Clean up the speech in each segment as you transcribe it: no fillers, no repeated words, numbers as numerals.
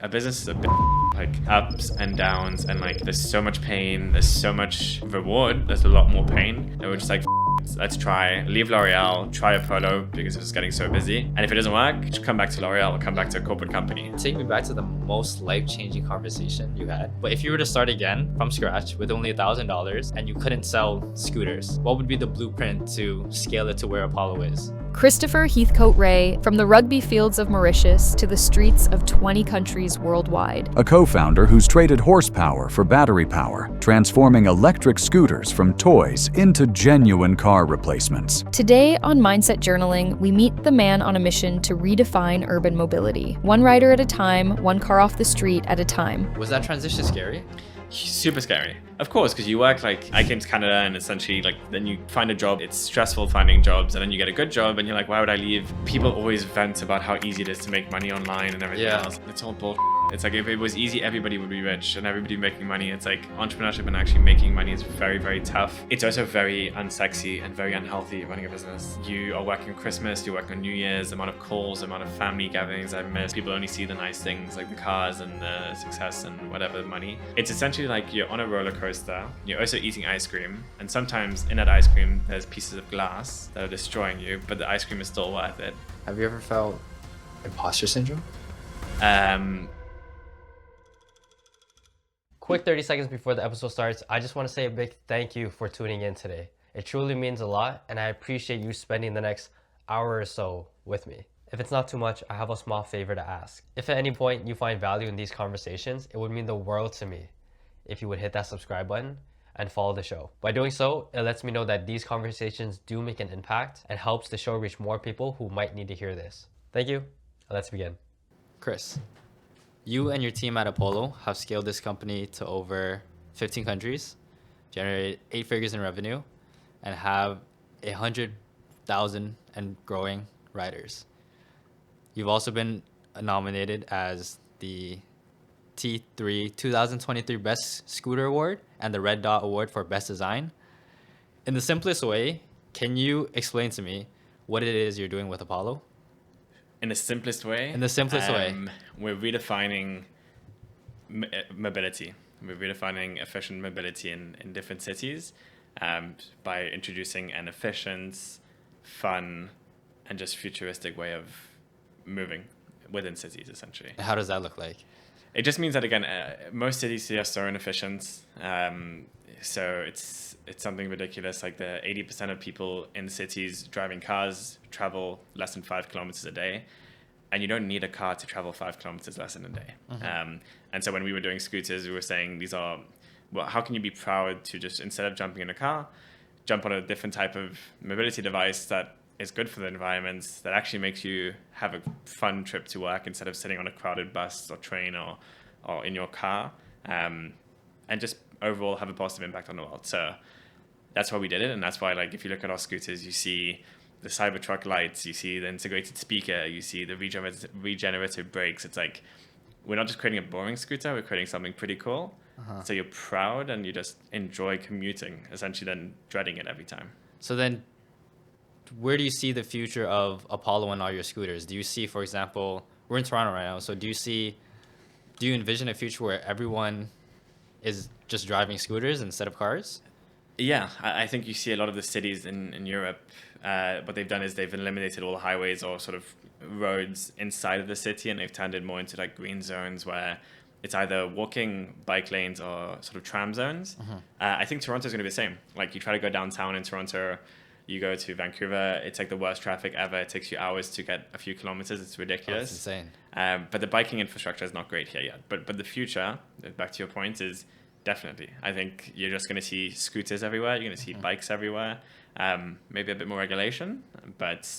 A business is a bit like ups and downs, and like there's so much pain, there's so much reward, there's a lot more pain. And we're just like, let's try, leave L'Oreal, try Apollo because it's getting so busy. And if it doesn't work, just come back to L'Oreal or come back to a corporate company. Take me back to the most life-changing conversation you had. But if you were to start again from scratch with only $1,000 and you couldn't sell scooters, what would be the blueprint to scale it to where Apollo is? Christopher Heathcote-Rey, from the rugby fields of Mauritius to the streets of 20 countries worldwide. A co-founder who's traded horsepower for battery power, transforming electric scooters from toys into genuine car replacements. Today on Mindset Journaling, we meet the man on a mission to redefine urban mobility. One rider at a time, one car off the street at a time. Was that transition scary? Super scary. Of course, because you work like, I came to Canada and essentially like, then you find a job, it's stressful finding jobs, and then you get a good job and you're like, why would I leave? People always vent about how easy it is to make money online and everything else. It's all bull. It's like if it was easy, everybody would be rich and everybody making money. It's like entrepreneurship and actually making money is very, very tough. It's also very unsexy and very unhealthy running a business. You are working on Christmas, you're working on New Year's, the amount of calls, the amount of family gatherings I miss. People only see the nice things like the cars and the success and whatever money. It's essentially like you're on a roller coaster. You're also eating ice cream. And sometimes in that ice cream, there's pieces of glass that are destroying you, but the ice cream is still worth it. Have you ever felt imposter syndrome? Quick 30 seconds before the episode starts, I just want to say a big thank you for tuning in today. It truly means a lot, and I appreciate you spending the next hour or so with me. If it's not too much, I have a small favor to ask. If at any point you find value in these conversations, it would mean the world to me if you would hit that subscribe button and follow the show. By doing so, it lets me know that these conversations do make an impact and helps the show reach more people who might need to hear this. Thank you. Let's begin. Chris, you and your team at Apollo have scaled this company to over 15 countries, generated 8 figures in revenue, and have 100,000 and growing riders. You've also been nominated as the T3 2023 Best Scooter Award and the Red Dot Award for Best Design. In the simplest way, can you explain to me what it is you're doing with Apollo? In the simplest way? In the simplest way. We're redefining mobility. We're redefining efficient mobility in different cities by introducing an efficient, fun, and just futuristic way of moving within cities, essentially. How does that look like? It just means that, again, most cities are so inefficient. So it's something ridiculous. Like the 80% of people in cities driving cars travel less than 5 kilometers a day. And you don't need a car to travel 5 kilometers less than a day. Mm-hmm. And so when we were doing scooters, we were saying how can you be proud to just, instead of jumping in a car, jump on a different type of mobility device that is good for the environment, that actually makes you have a fun trip to work instead of sitting on a crowded bus or train or in your car, and just overall have a positive impact on the world. So that's why we did it. And that's why, like, if you look at our scooters, you see the Cybertruck lights, you see the integrated speaker, you see the regenerative brakes. It's like, we're not just creating a boring scooter, we're creating something pretty cool. So you're proud and you just enjoy commuting, essentially then dreading it every time. So then, where do you see the future of Apollo and all your scooters? Do you see, for example, we're in Toronto right now, so do you envision a future where everyone is just driving scooters instead of cars? Yeah, I think you see a lot of the cities in Europe, what they've done is they've eliminated all the highways or sort of roads inside of the city, and they've turned it more into like green zones where it's either walking, bike lanes, or sort of tram zones. I think Toronto's going to be the same. Like, you try to go downtown in Toronto, you go to Vancouver, it's like the worst traffic ever. It takes you hours to get a few kilometers. It's ridiculous. That's insane. But the biking infrastructure is not great here yet. But the future, back to your point, is definitely. I think you're just going to see scooters everywhere. You're going to see bikes everywhere. Maybe a bit more regulation, but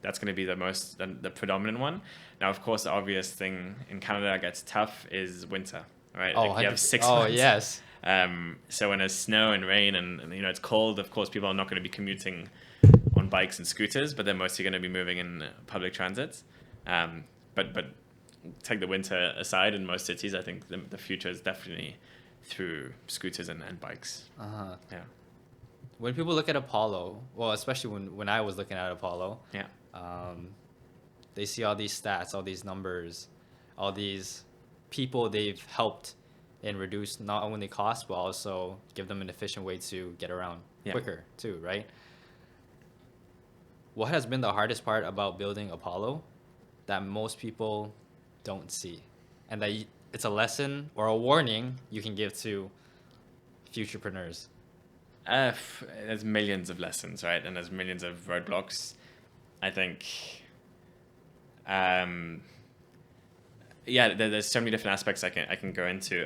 that's going to be the predominant one. Now, of course, the obvious thing in Canada that gets tough is winter, right? Oh, like you have 6 months. Oh, Yes. So when there's snow and rain and it's cold, of course, people are not going to be commuting on bikes and scooters, but they're mostly going to be moving in public transit. But take the winter aside, in most cities, I think the future is definitely through scooters and bikes. Yeah. When people look at Apollo, well, especially when I was looking at Apollo, Yeah. they see all these stats, all these numbers, all these people they've helped and reduce not only costs, but also give them an efficient way to get around quicker too, right? What has been the hardest part about building Apollo that most people don't see? And that it's a lesson or a warning you can give to futurepreneurs? There's millions of lessons, right? And there's millions of roadblocks. I think, there's so many different aspects I can go into.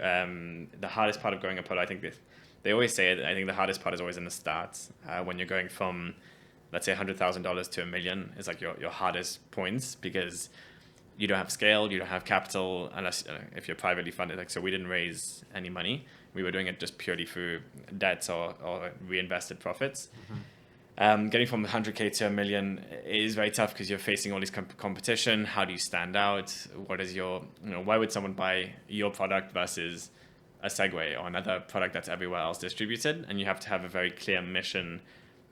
The hardest part of going Apollo, I think they always say it. I think the hardest part is always in the start. When you're going from, let's say, $100,000 to $1 million is like your hardest points, because you don't have scale, you don't have capital, unless if you're privately funded. Like, so we didn't raise any money. We were doing it just purely through debts or reinvested profits. Getting from 100K to $1 million is very tough because you're facing all this competition. How do you stand out? What is your, why would someone buy your product versus a Segway or another product that's everywhere else distributed? And you have to have a very clear mission.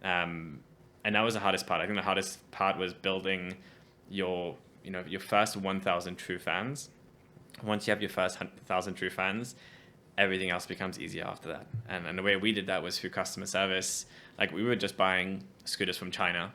And that was the hardest part. I think the hardest part was building your first 1,000 true fans. Once you have your first 1,000 true fans, everything else becomes easier after that. And the way we did that was through customer service. Like, we were just buying scooters from China,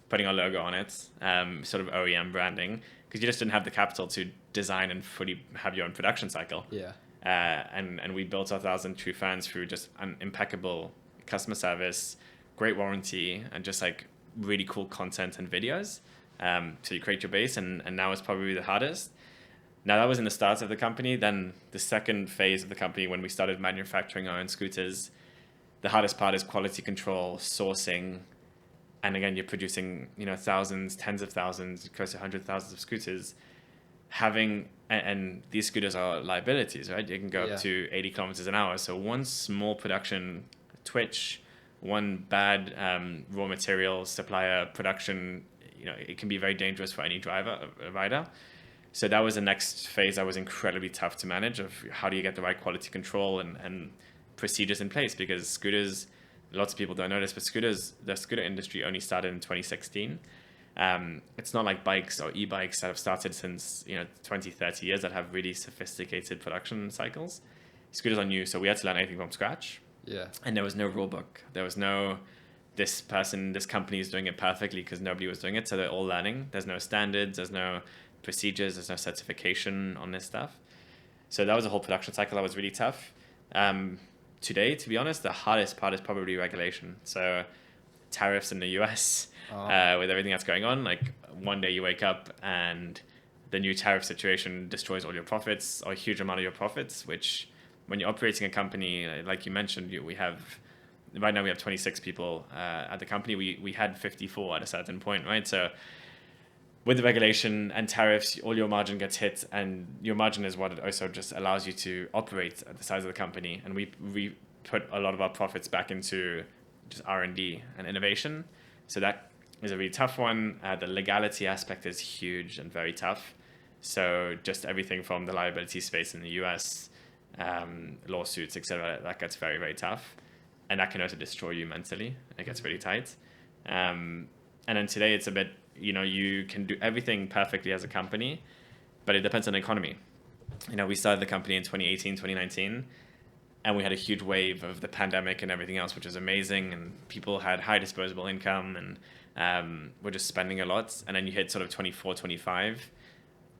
putting our logo on it, sort of OEM branding, because you just didn't have the capital to design and fully have your own production cycle. Yeah. And we built our 1,000 true fans through just an impeccable customer service, great warranty, and just like really cool content and videos. So you create your base, and now it's probably the hardest. Now, that was in the start of the company. Then the second phase of the company, when we started manufacturing our own scooters, the hardest part is quality control, sourcing. And again, you're producing, thousands, tens of thousands, close to 100,000 of scooters. And these scooters are liabilities, right? You can go up to 80 kilometers an hour. So one small production twitch, one bad raw material supplier production, it can be very dangerous for any rider. So that was the next phase that was incredibly tough to manage, of how do you get the right quality control and procedures in place, because scooters, lots of people don't know this, but the scooter industry only started in 2016. It's not like bikes or e-bikes that have started since 20, 30 years that have really sophisticated production cycles. Scooters are new, so we had to learn anything from scratch. Yeah. And there was no rule book. There was no, this company is doing it perfectly, because nobody was doing it. So they're all learning. There's no standards. There's no procedures. There's no certification on this stuff. So that was a whole production cycle that was really tough. Today, to be honest, the hardest part is probably regulation. So tariffs in the US, with everything that's going on, like one day you wake up and the new tariff situation destroys all your profits, or a huge amount of your profits, which when you're operating a company, like you mentioned, right now we have 26 people at the company. We had 54 at a certain point, right? So with the regulation and tariffs, all your margin gets hit, and your margin is what it also just allows you to operate at the size of the company. And we put a lot of our profits back into just R&D and innovation. So that is a really tough one. The legality aspect is huge and very tough. So just everything from the liability space in the US, lawsuits, etc., that gets very, very tough. And that can also destroy you mentally. It gets really tight. And then today it's a bit, you can do everything perfectly as a company, but it depends on the economy. We started the company in 2018, 2019, and we had a huge wave of the pandemic and everything else, which was amazing. And people had high disposable income and were just spending a lot. And then you hit sort of 24, 25,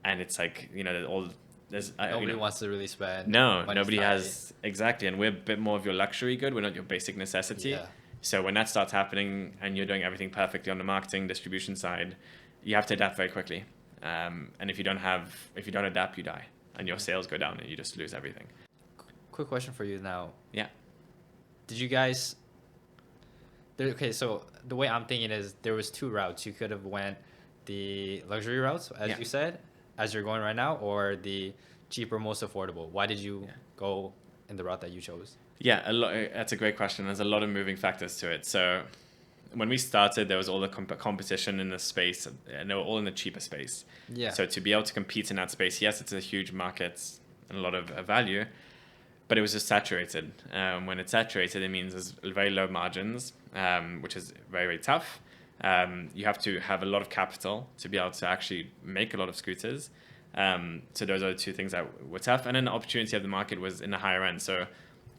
and it's like, Nobody wants to really spend. No, nobody has. Exactly. And we're a bit more of your luxury good. We're not your basic necessity. Yeah. So when that starts happening and you're doing everything perfectly on the marketing distribution side, you have to adapt very quickly. And if you don't adapt, you die, and your sales go down, and you just lose everything. Quick question for you now. Yeah. Did you guys? Okay, so the way I'm thinking is there was two routes. You could have went the luxury routes, as you said, as you're going right now, or the cheaper, most affordable. Why did you go in the route that you chose? Yeah, that's a great question. There's a lot of moving factors to it. So when we started, there was all the competition in the space, and they were all in the cheaper space. Yeah. So to be able to compete in that space, yes, it's a huge market and a lot of value, but it was just saturated. When it's saturated, it means there's very low margins, which is very, very tough. You have to have a lot of capital to be able to actually make a lot of scooters. So those are the two things that were tough. And then the opportunity of the market was in the higher end. So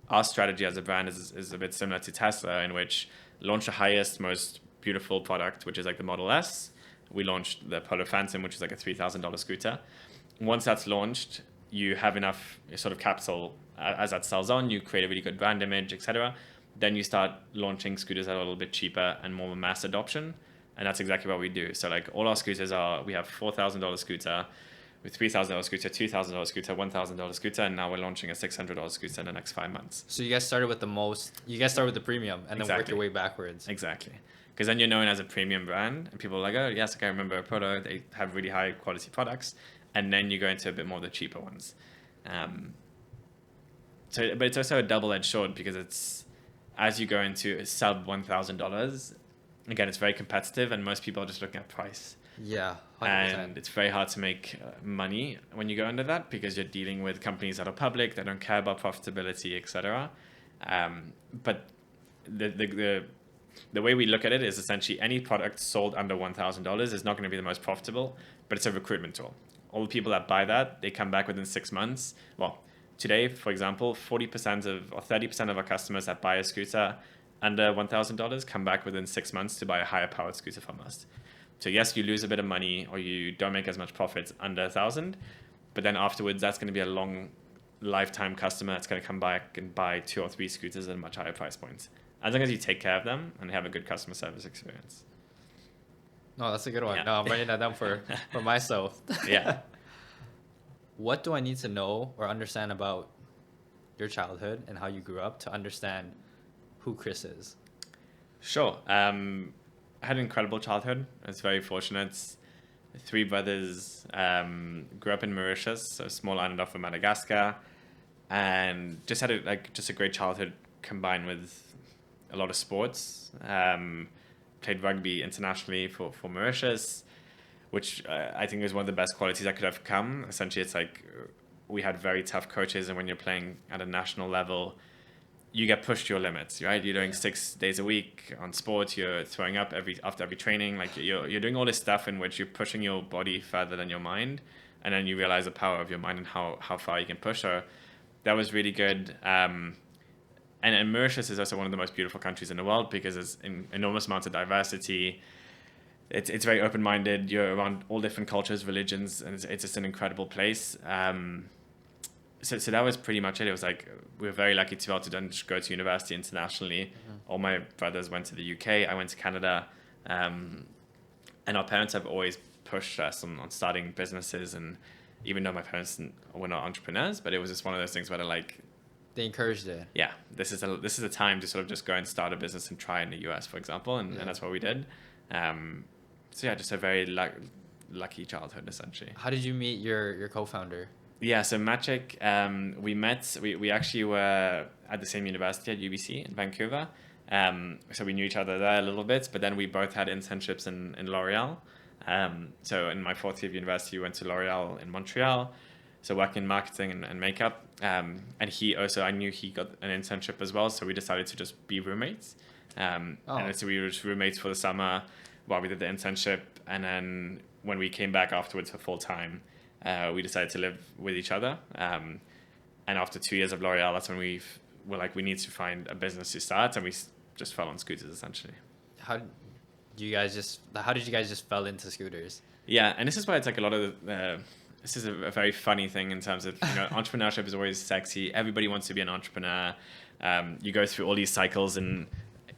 our strategy as a brand is a bit similar to Tesla, in which launch the highest, most beautiful product, which is like the Model S. We launched the Apollo Phantom, which is like a $3,000 scooter. Once that's launched, you have enough sort of capital as that sells on, you create a really good brand image, etc. Then you start launching scooters that are a little bit cheaper and more mass adoption. And that's exactly what we do. So like all our scooters we have $4,000 scooter, with $3,000 scooter, $2,000 scooter, $1,000 scooter, and now we're launching a $600 scooter in the next 5 months. So you guys started with the premium and then work your way backwards. Exactly. Because then you're known as a premium brand, and people are like, oh, yes, I remember Apollo. They have really high quality products. And then you go into a bit more of the cheaper ones. But it's also a double-edged sword, because it's, as you go into sub $1,000, again, it's very competitive, and most people are just looking at price. Yeah, 100%. And it's very hard to make money when you go under that, because you're dealing with companies that are public, that don't care about profitability, etc. But the way we look at it is essentially any product sold under $1,000 is not going to be the most profitable, but it's a recruitment tool. All the people that buy that, they come back within 6 months. Well, today, for example, 40% or 30% of our customers that buy a scooter under $1,000 come back within 6 months to buy a higher powered scooter from us. So yes, you lose a bit of money, or you don't make as much profits under 1,000, but then afterwards, that's going to be a long lifetime customer that's going to come back and buy 2 or 3 scooters at a much higher price points, as long as you take care of them and have a good customer service experience. No, that's a good one. Yeah. No, I'm writing that down for myself. Yeah. What do I need to know or understand about your childhood and how you grew up to understand who Chris is? Sure. I had an incredible childhood. I was very fortunate. 3 brothers, grew up in Mauritius, so a small island off of Madagascar, and just had a great childhood combined with a lot of sports. Played rugby internationally for Mauritius, which I think is one of the best qualities I could have come. Essentially, it's like we had very tough coaches, and when you're playing at a national level, you get pushed to your limits, right? You're doing 6 days a week on sports. You're throwing up after every training. Like you're doing all this stuff in which you're pushing your body further than your mind, and then you realize the power of your mind and how far you can push. So that was really good. And Mauritius is also one of the most beautiful countries in the world, because there's an enormous amount of diversity. It's very open-minded. You're around all different cultures, religions, and it's just an incredible place. So that was pretty much it. It was like we were very lucky to be able to then just go to university internationally. All my brothers went to the UK. I went to Canada. And our parents have always pushed us on starting businesses. And even though my parents were not entrepreneurs, but it was just one of those things where they're like, They encouraged it. yeah, this is a time to sort of just go and start a business and try in the US, for example, and that's what we did. So yeah, just a very lucky childhood, essentially. How did you meet your co-founder? Yeah, so Magic, we actually were at the same university at UBC in Vancouver. So we knew each other there a little bit, but then we both had internships in L'Oreal. So in my 4th year of university, we went to L'Oreal in Montreal. So working in marketing and makeup. And I knew he got an internship as well. So we decided to just be roommates. And so we were just roommates for the summer while we did the internship. And then when we came back afterwards for full time, we decided to live with each other. And after 2 years of L'Oreal, that's when we were like, we need to find a business to start. And we just fell on scooters, essentially. How did you guys just fell into scooters? Yeah, and this is why it's like a lot of this is a very funny thing in terms of, entrepreneurship is always sexy. Everybody wants to be an entrepreneur. You go through all these cycles, and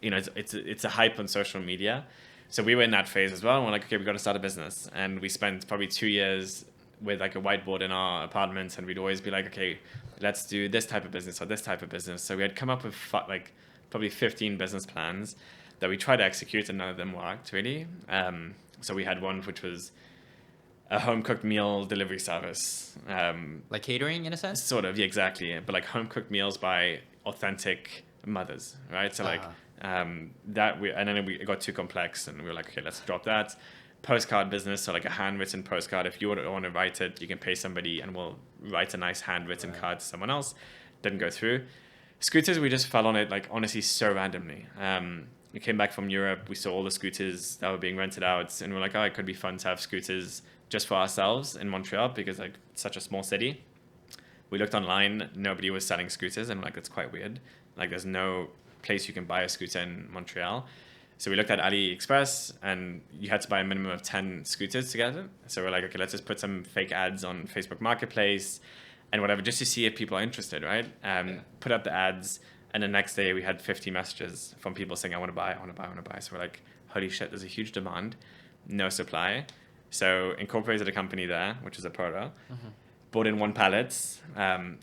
it's a hype on social media. So we were in that phase as well, and we're like, okay, we've got to start a business. And we spent probably 2 years with like a whiteboard in our apartment, and we'd always be like, okay, let's do this type of business or this type of business. So we had come up with probably 15 business plans that we tried to execute, and none of them worked really. So we had one which was a home-cooked meal delivery service. Like catering, in a sense? Sort of, yeah, exactly. But like home-cooked meals by authentic mothers, right? So and then it got too complex, and we were like, okay, let's drop that. Postcard business, so like a handwritten postcard. If you want to write it, you can pay somebody, and we'll write a nice handwritten card to someone else. Didn't go through. Scooters, we just fell on it, like honestly, so randomly. We came back from Europe, we saw all the scooters that were being rented out, and we're like, oh, it could be fun to have scooters just for ourselves in Montreal because like it's such a small city. We looked online, nobody was selling scooters, and like, that's quite weird. Like there's no place you can buy a scooter in Montreal. So we looked at AliExpress, and you had to buy a minimum of 10 scooters together. So we're like, okay, let's just put some fake ads on Facebook Marketplace and whatever, just to see if people are interested, right? Put up the ads, and the next day we had 50 messages from people saying, I want to buy, I want to buy, I want to buy. So we're like, holy shit, there's a huge demand, no supply. So incorporated a company there, which is Apollo, bought in 1 pallet,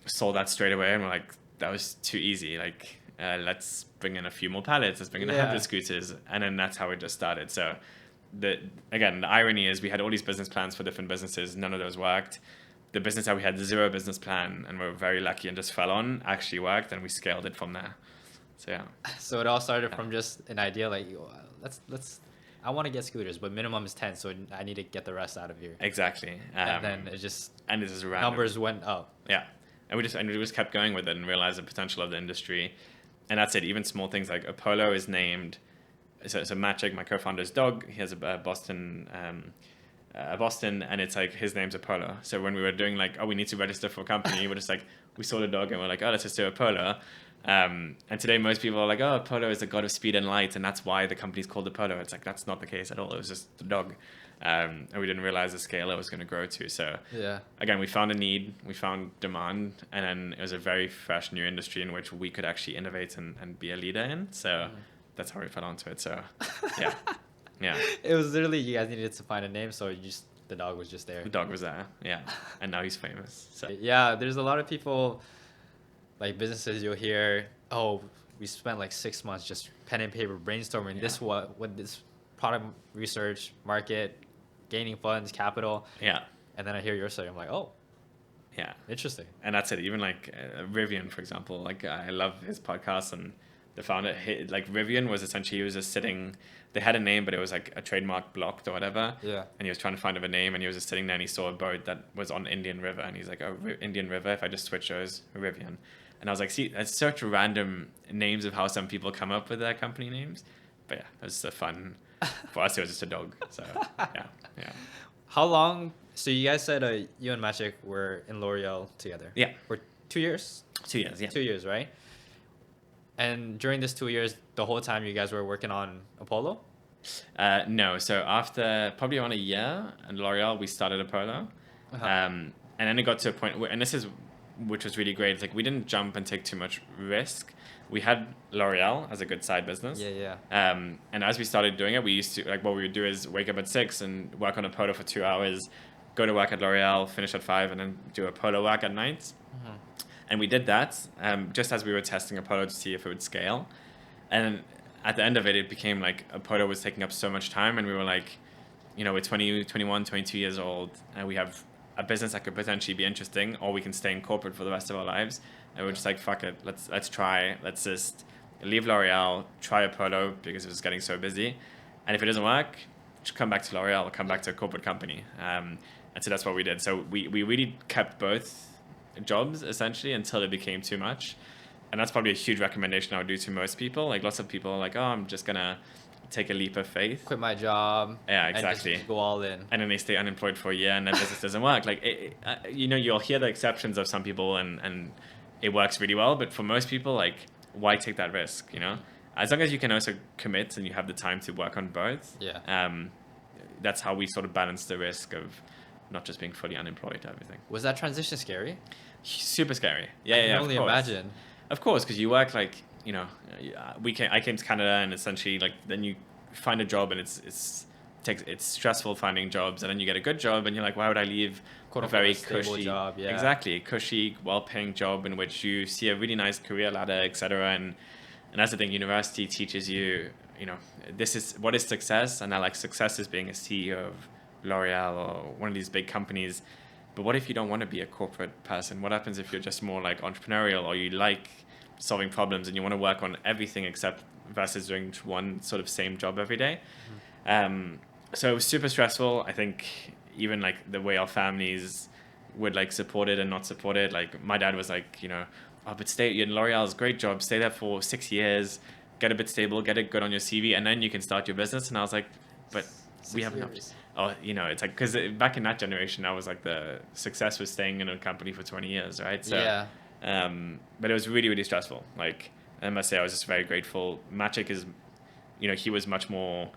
sold that straight away, and we're like, that was too easy. Like, let's bring in a few more pallets, let's bring in 100 scooters, and then that's how it just started. So the irony is we had all these business plans for different businesses, none of those worked. The business that we had 0 business plan and we were very lucky and just fell on actually worked, and we scaled it from there. So yeah. So it all started from just an idea like, let's I want to get scooters, but minimum is 10, so I need to get the rest out of here. Exactly. And then it just random. Numbers went up. Yeah. And we just kept going with it and realized the potential of the industry. And that's it. Even small things like Apollo is named. So Maciek, my co-founder's dog, he has a Boston, and it's like his name's Apollo. So when we were doing like, we need to register for a company, we're just like, we saw the dog and we're like, let's just do Apollo. And today most people are like, Apollo is the god of speed and light, and that's why the company's called Apollo. It's like, that's not the case at all. It was just the dog. And we didn't realize the scale it was going to grow to. So again, we found a need, we found demand, and then it was a very fresh new industry in which we could actually innovate and be a leader in. So that's how we fell onto it. So yeah. Yeah. It was literally, you guys needed to find a name, so the dog was just there. The dog was there, yeah. And now he's famous. So yeah, there's a lot of people, like businesses, you'll hear, we spent like 6 months just pen and paper brainstorming what this product research, market, gaining funds, capital. Yeah. And then I hear your story, I'm like, yeah, interesting. And that's it. Even like Rivian, for example, like I love his podcast, and the founder, like Rivian was essentially, he was just sitting, they had a name, but it was like a trademark blocked or whatever. Yeah. And he was trying to find a name, and he was just sitting there, and he saw a boat that was on Indian River, and he's like, Indian River, if I just switch those, Rivian. And I was like, see, it's such random names of how some people come up with their company names. But yeah, it was fun. For us, it was just a dog. So yeah. How long, so you guys said you and Maciek were in L'Oreal together. Yeah. For 2 years? 2 years, yeah. 2 years, right? And during this 2 years, the whole time you guys were working on Apollo? No. So after probably around a year in L'Oreal, we started Apollo. And then it got to a point where, and which was really great. It's like we didn't jump and take too much risk. We had L'Oreal as a good side business. Yeah. And as we started doing it, we used to, like, what we would do is wake up at 6 and work on Apollo for 2 hours, go to work at L'Oreal, finish at 5, and then do Apollo work at night. And we did that just as we were testing Apollo to see if it would scale. And at the end of it, it became like Apollo was taking up so much time, and we were like, we're 20, 21, 22 years old, and we have a business that could potentially be interesting, or we can stay in corporate for the rest of our lives. And we're just like, fuck it, let's try. Let's just leave L'Oreal, try Apollo, because it was getting so busy. And if it doesn't work, just come back to L'Oreal or come back to a corporate company. And so that's what we did. So we really kept both jobs essentially until it became too much. And that's probably a huge recommendation I would do to most people. Like lots of people are like, I'm just gonna take a leap of faith, quit my job. Yeah, exactly. And just go all in. And then they stay unemployed for a year and their business doesn't work. Like, you'll hear the exceptions of some people and it works really well. But for most people, like, why take that risk? As long as you can also commit and you have the time to work on both. Yeah. That's how we sort of balance the risk of not just being fully unemployed to everything. Was that transition scary? Super scary. Yeah, I can only imagine. Of course, because you work like, I came to Canada, and essentially like then you find a job, and it's stressful finding jobs, and then you get a good job, and you're like, why would I leave Quote a very stable cushy job? Yeah. Exactly, cushy, well-paying job in which you see a really nice career ladder, etc. And that's the thing. University teaches you, this is what is success, and success is being a CEO of L'Oreal or one of these big companies. But what if you don't want to be a corporate person? What happens if you're just more like entrepreneurial, or you like solving problems and you want to work on everything except versus doing one sort of same job every day? So it was super stressful. I think even like the way our families would like support it and not support it. Like my dad was like, but stay in L'Oreal's great job. Stay there for 6 years, get a bit stable, get it good on your CV, and then you can start your business. And I was like, but we have enough. years. Oh, it's like, because back in that generation, I was like, the success was staying in a company for 20 years, right? So, Yeah. but it was really, really stressful. Like, I must say, I was just very grateful. Maciek is, he was much more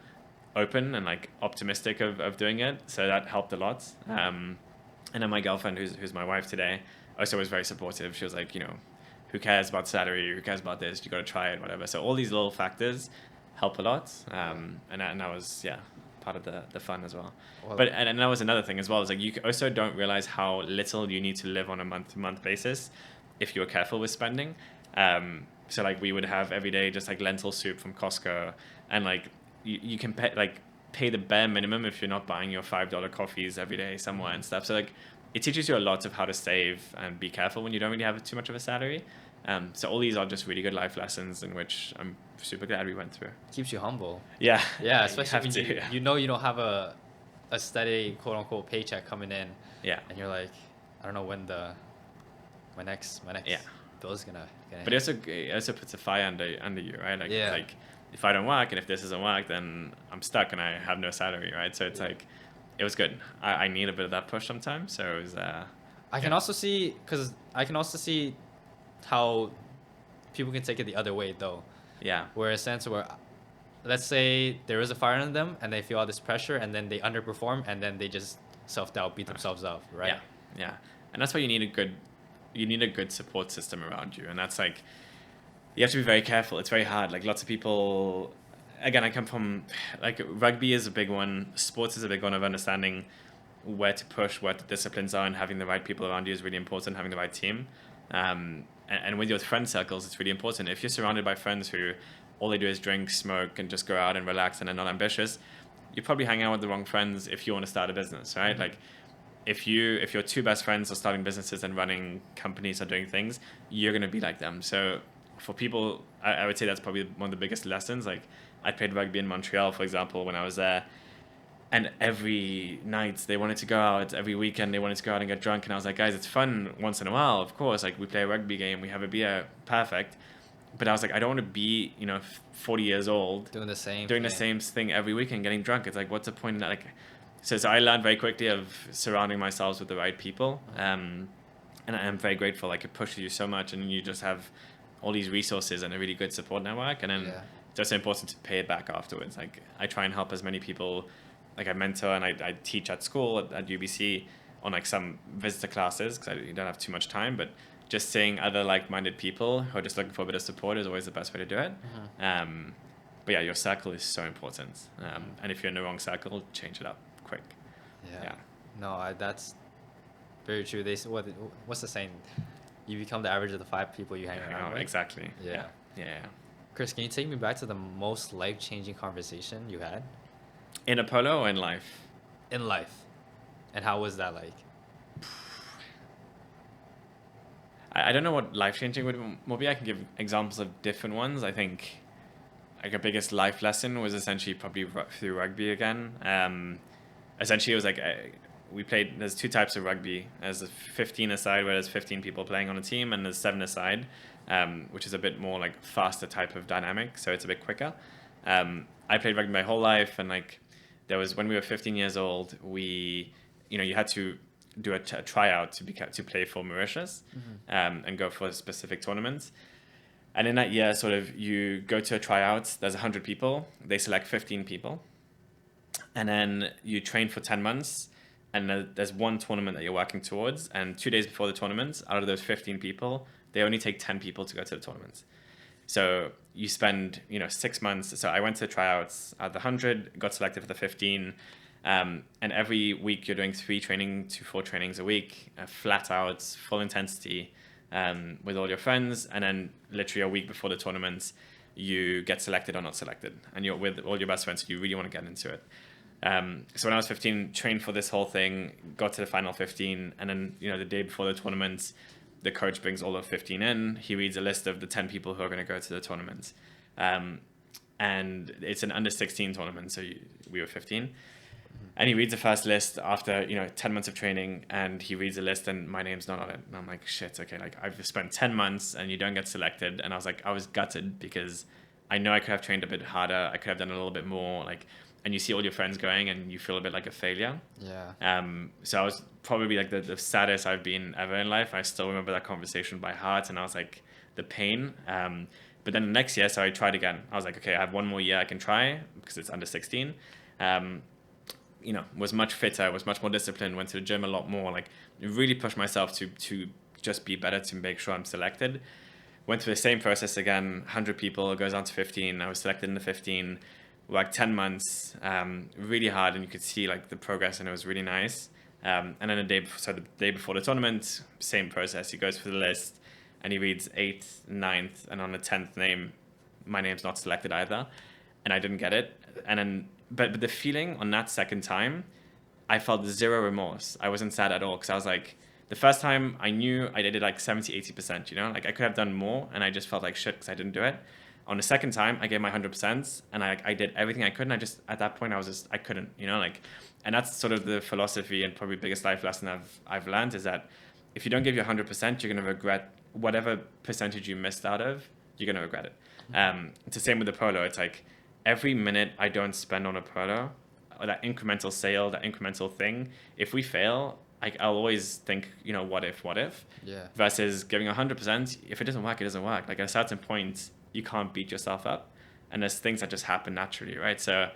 open and like optimistic of doing it. So that helped a lot. And then my girlfriend, who's my wife today, also was very supportive. She was like, who cares about salary? Who cares about this? You got to try it, whatever. So all these little factors help a lot. And that was, part of the fun as well. Well, And that was another thing as well. Is like, you also don't realize how little you need to live on a month-to-month basis if you're careful with spending. So like, we would have every day just like lentil soup from Costco, and like you can pay the bare minimum if you're not buying your $5 coffees every day somewhere and stuff. So like, it teaches you a lot of how to save and be careful when you don't really have too much of a salary. So all these are just really good life lessons, in which I'm super glad we went through. keeps you humble. Yeah. Yeah, You especially have when to, you know you don't have a steady quote unquote paycheck coming in, Yeah. and you're like, I don't know when my next Yeah. bill's gonna But it also puts a fire under you, right? Like, Yeah. like if I don't work and if this doesn't work, then I'm stuck and I have no salary, right? So it's like, it was good. I need a bit of that push sometimes. So it was, I can also see how people can take it the other way though, yeah. where a sense where, let's say there is a fire in them and they feel all this pressure and then they underperform and then they just self-doubt, beat themselves up, right? Yeah. Yeah. And that's why you need a good support system around you. And that's like, you have to be very careful. It's very hard. Like, lots of people, again, I come from, like, rugby is a big one. Sports is a big one of understanding where to push, what the disciplines are, and having the right people around you is really important, having the right team. And with your friend circles, it's really important. If you're surrounded by friends who all they do is drink, smoke, and just go out and relax and are not ambitious, you're probably hanging out with the wrong friends if you want to start a business, right? Like, if your two best friends are starting businesses and running companies or doing things, you're going to be like them. So for people, I would say that's probably one of the biggest lessons. Like, I played rugby in Montreal, for example, when I was there. And every night they wanted to go out, every weekend they wanted to go out and get drunk. And I was like, guys, it's fun once in a while, of course. Like, we play a rugby game, we have a beer, perfect. But I was like, I don't want to be, 40 years old, Doing the same thing every weekend, getting drunk. It's like, what's the point in that? Like, so I learned very quickly of surrounding myself with the right people. And I'm very grateful. Like, it pushes you so much, and you just have all these resources and a really good support network. And then it's also important to pay it back afterwards. Like, I try and help as many people. Like, I mentor and I teach at school at UBC on like some visitor classes, because you don't have too much time, but just seeing other like-minded people who are just looking for a bit of support is always the best way to do it. But yeah, your circle is so important. And if you're in the wrong circle, change it up quick. Yeah. No, that's very true. What's the saying? You become the average of the 5 people you hang around with. Exactly. Yeah. Yeah. Chris, can you take me back to the most life-changing conversation you had? In Apollo or in life? In life. And how was that like? I don't know what life-changing would. Maybe I can give examples of different ones. I think like a biggest life lesson was essentially probably through rugby again. Essentially, it was like we played. There's 2 types of rugby. There's a 15-a-side where there's 15 people playing on a team, and there's 7-a-side, which is a bit more like faster type of dynamic. So it's a bit quicker. I played rugby my whole life, and like there was, when we were 15 years old, we, you had to do a tryout to play for Mauritius, and go for specific tournaments. And in that year, sort of, you go to a tryout, there's 100 people, they select 15 people, and then you train for 10 months, and there's one tournament that you're working towards, and 2 days before the tournament, out of those 15 people, they only take 10 people to go to the tournament. So you spend, 6 months. So I went to tryouts at the 100, got selected for the 15, and every week you're doing 3 to 4 trainings a week, flat out, full intensity, with all your friends. And then literally a week before the tournament, you get selected or not selected, and you're with all your best friends. So you really want to get into it. So when I was 15, trained for this whole thing, got to the final 15, and then, the day before the tournament, the coach brings all of 15 in. He reads a list of the 10 people who are going to go to the tournament. And it's an under 16 tournament, so we were 15. And he reads the first list after, 10 months of training, and he reads the list and my name's not on it. And I'm like, shit, okay, like I've spent 10 months and you don't get selected. And I was gutted, because I know I could have trained a bit harder. I could have done a little bit more. Like, and you see all your friends going and you feel a bit like a failure. Yeah. So I was probably like the saddest I've been ever in life. I still remember that conversation by heart, and I was like, the pain. But then the next year, so I tried again. I was like, okay, I have one more year I can try because it's under 16. Was much fitter, was much more disciplined, went to the gym a lot more, like really pushed myself to just be better, to make sure I'm selected. Went through the same process again, 100 people, it goes on to 15. I was selected in the 15, like 10 months, really hard, and you could see like the progress, and it was really nice. And then the day before the tournament, same process. He goes through the list, and he reads 8th, 9th, and on the 10th name, my name's not selected either, and I didn't get it. And then, but the feeling on that second time, I felt zero remorse. I wasn't sad at all, because I was like, the first time I knew I did it like 70, 80%, like I could have done more, and I just felt like shit because I didn't do it. On the second time, I gave my 100%, and I did everything I could, and at that point, I couldn't, and that's sort of the philosophy and probably biggest life lesson I've learned, is that if you don't give your 100%, you're going to regret whatever percentage you missed out of, you're going to regret it. It's the same with the polo. It's like every minute I don't spend on a polo, or that incremental sale, that incremental thing, if we fail, I'll always think, what if? Yeah. Versus giving 100%, if it doesn't work, it doesn't work. Like at a certain point, you can't beat yourself up. And there's things that just happen naturally, right? So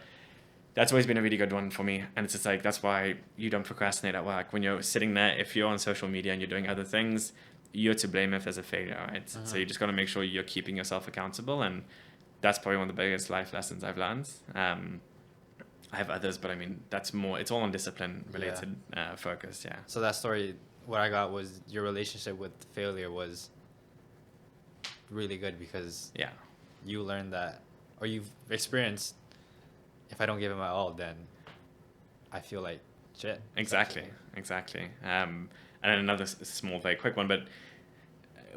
that's always been a really good one for me. And it's just like, that's why you don't procrastinate at work. When you're sitting there, if you're on social media and you're doing other things, you're to blame if there's a failure, right? Uh-huh. So you just got to make sure you're keeping yourself accountable. And that's probably one of the biggest life lessons I've learned. I have others, but I mean, it's all on discipline related focus. Yeah. So that story, what I got was your relationship with failure was really good, because you learned that, or you've experienced, if I don't give it my all, then I feel like shit. Exactly. And then another small, very quick one, but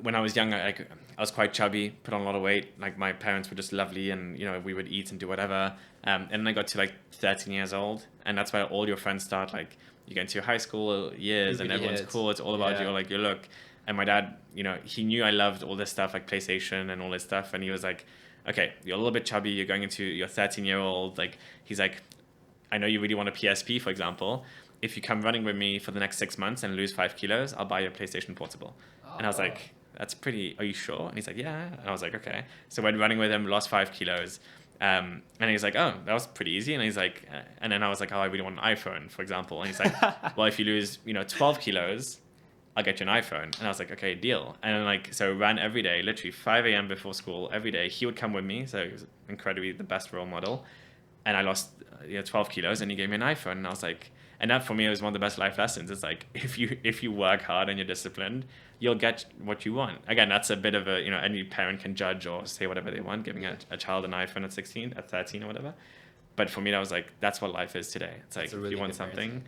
when I was young, I was quite chubby, put on a lot of weight. Like my parents were just lovely, and we would eat and do whatever. And then I got to like 13 years old, and that's where all your friends start. Like you get into your high school years, and everyone's cool. It's all about your look. And my dad, he knew I loved all this stuff, like PlayStation and all this stuff. And he was like, okay, you're a little bit chubby. You're going into your 13-year-old. Like he's like, I know you really want a PSP, for example. If you come running with me for the next 6 months and lose 5 kilos, I'll buy you a PlayStation Portable. Oh. And I was like, that's pretty, are you sure? And he's like, yeah. And I was like, okay. So went running with him, lost 5 kilos. And he's like, oh, that was pretty easy. And he's like, and then I was like, oh, I really want an iPhone, for example. And he's like, well, if you lose, 12 kilos, I'll get you an iPhone. And I was like, okay, deal. And so ran every day, literally 5 a.m. before school, every day. He would come with me. So he was incredibly the best role model. And I lost 12 kilos, and he gave me an iPhone. And I was like, and that for me was one of the best life lessons. It's like, if you work hard and you're disciplined, you'll get what you want. Again, that's a bit of a, any parent can judge or say whatever they want, giving a child an iPhone at 16, at 13 or whatever. But for me, that was like, that's what life is today. It's like, really, if you want something,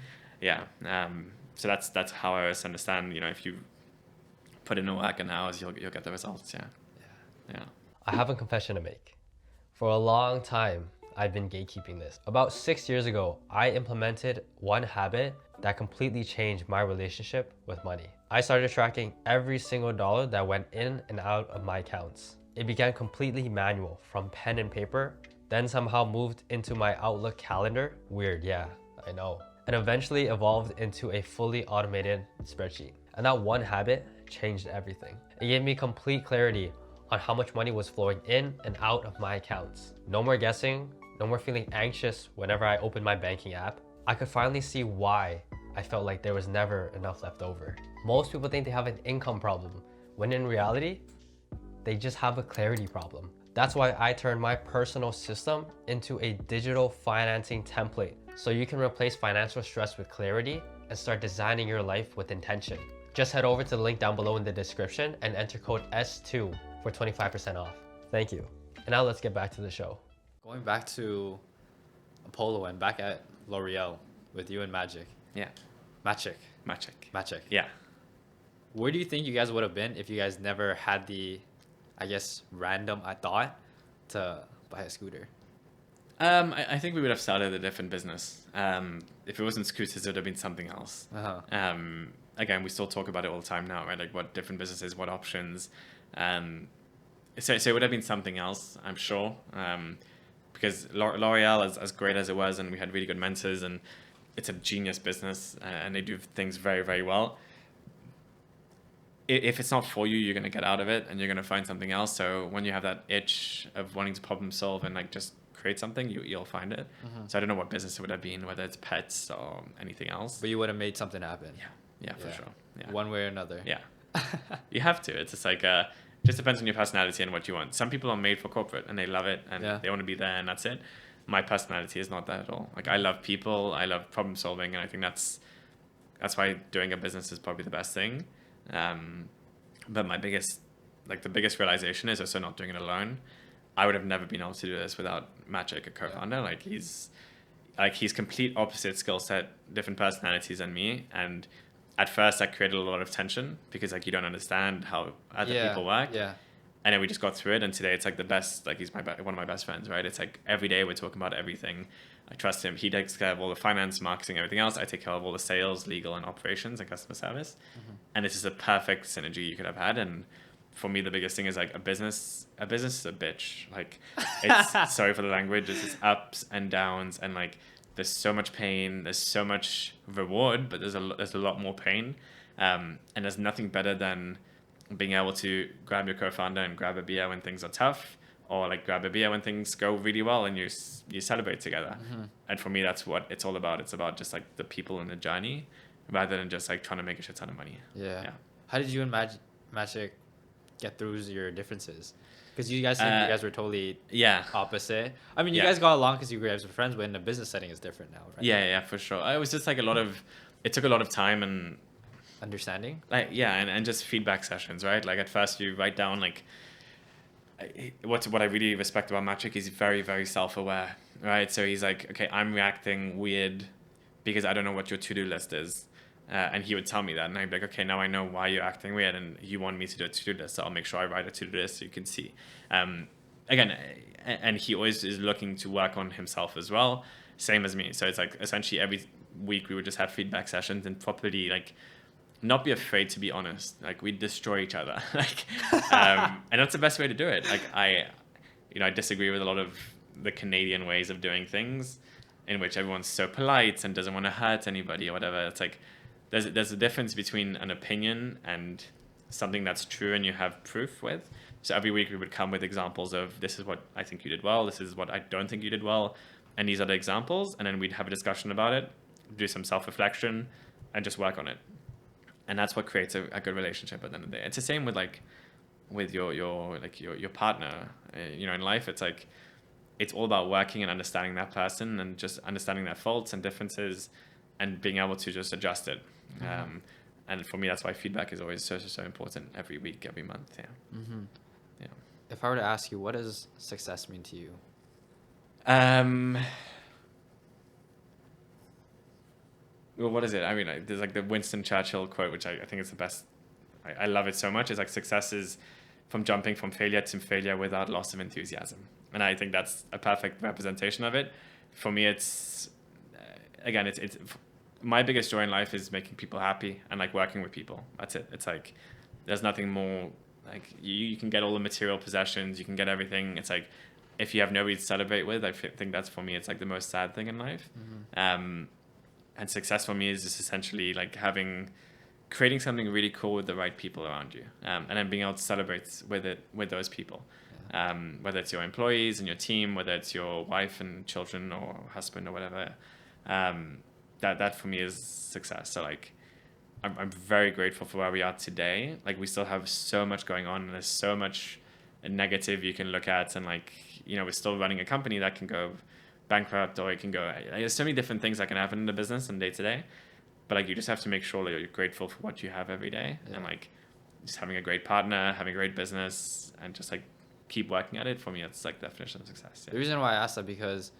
so that's how I always understand, if you put in the work and hours, you'll get the results. Yeah. I have a confession to make. For a long time, I've been gatekeeping this. About 6 years ago, I implemented one habit that completely changed my relationship with money. I started tracking every single dollar that went in and out of my accounts. It began completely manual, from pen and paper, then somehow moved into my Outlook calendar. Weird, yeah, I know. And eventually evolved into a fully automated spreadsheet. And that one habit changed everything. It gave me complete clarity on how much money was flowing in and out of my accounts. No more guessing, no more feeling anxious whenever I opened my banking app. I could finally see why I felt like there was never enough left over. Most people think they have an income problem, when in reality, they just have a clarity problem. That's why I turned my personal system into a digital financing template, so you can replace financial stress with clarity and start designing your life with intention. Just head over to the link down below in the description and enter code S2 for 25% off. Thank you. And now let's get back to the show. Going back to Apollo and back at L'Oreal with you and Magic. Yeah. Magic. Yeah. Where do you think you guys would have been if you guys never had the, I guess, random thought to buy a scooter? I think we would have started a different business. If it wasn't scooters, it would have been something else. Uh-huh. Again, we still talk about it all the time now, right? Like what different businesses, what options. So it would have been something else, I'm sure. because L'Oreal, as great as it was, and we had really good mentors, and it's a genius business, and they do things very, very well. If it's not for you, you're going to get out of it and you're going to find something else. So when you have that itch of wanting to problem solve and like just create something, you'll find it. So I don't know what business it would have been, whether it's pets or anything else. But you would have made something happen. Yeah, for sure. Yeah. One way or another. Yeah. You have to. It's just like, just depends on your personality and what you want. Some people are made for corporate and they love it and they want to be there and that's it. My personality is not that at all. Like I love people, I love problem solving, and I think that's why doing a business is probably the best thing. But the biggest realization is also not doing it alone. I would have never been able to do this without Magic, a co-founder. Like he's complete opposite skill set, different personalities than me. And at first that created a lot of tension because like you don't understand how other people work. Yeah. And then we just got through it. And today it's like the best, like he's one of my best friends, right? It's like every day we're talking about everything. I trust him. He takes care of all the finance, marketing, everything else. I take care of all the sales, legal and operations and customer service. And it's just a perfect synergy you could have had. And for me, the biggest thing is like a business is a bitch. Like it's, sorry for the language, it's just ups and downs. And like, there's so much pain, there's so much reward, but there's a lot more pain. And there's nothing better than being able to grab your co-founder and grab a beer when things are tough, or like grab a beer when things go really well and you celebrate together. And for me, that's what it's all about. It's about just like the people in the journey rather than just like trying to make a shit ton of money. Yeah. How did you and Magic get through your differences? Because you guys said you guys were totally opposite. I mean, you guys got along because you guys were friends, but in a business setting is different now, right? Yeah, for sure. It was just like it took a lot of time and understanding. Like, and just feedback sessions, right? Like at first you write down like, what I really respect about Magic is he's very, very self-aware, right? So he's like, okay, I'm reacting weird because I don't know what your to-do list is. And he would tell me that, and I'd be like, okay, now I know why you're acting weird, and you want me to do a to-do list, so I'll make sure I write a to-do list so you can see. Again, and he always is looking to work on himself as well, same as me. So it's like essentially every week we would just have feedback sessions and properly like not be afraid to be honest. Like we destroy each other, like, and that's the best way to do it. Like I disagree with a lot of the Canadian ways of doing things, in which everyone's so polite and doesn't want to hurt anybody or whatever. It's like there's a difference between an opinion and something that's true and you have proof with. So every week we would come with examples of this is what I think you did well, this is what I don't think you did well, and these are the examples, and then we'd have a discussion about it, do some self-reflection, and just work on it. And that's what creates a good relationship at the end of the day. It's the same with like with your partner. In life, it's like it's all about working and understanding that person and just understanding their faults and differences and being able to just adjust it. And for me, that's why feedback is always so important every week, every month. Yeah. If I were to ask you, what does success mean to you? Well, what is it? I mean, there's like the Winston Churchill quote, which I think is the best. I love it so much. It's like success is from jumping from failure to failure without loss of enthusiasm. And I think that's a perfect representation of it. For me, it's my biggest joy in life is making people happy and like working with people. That's it. It's like, there's nothing more. Like you can get all the material possessions, you can get everything. It's like, if you have nobody to celebrate with, I think that's for me, it's like the most sad thing in life. And success for me is just essentially like creating something really cool with the right people around you. And then being able to celebrate with those people. Whether it's your employees and your team, whether it's your wife and children or husband or whatever. That for me is success. So like, I'm very grateful for where we are today. Like we still have so much going on and there's so much negative you can look at, and like, we're still running a company that can go bankrupt, or it can go, there's so many different things that can happen in the business and day to day, but like you just have to make sure that you're grateful for what you have every day. And like just having a great partner, having a great business, and just like keep working at it. For me, it's like the definition of success. The reason why I asked that, because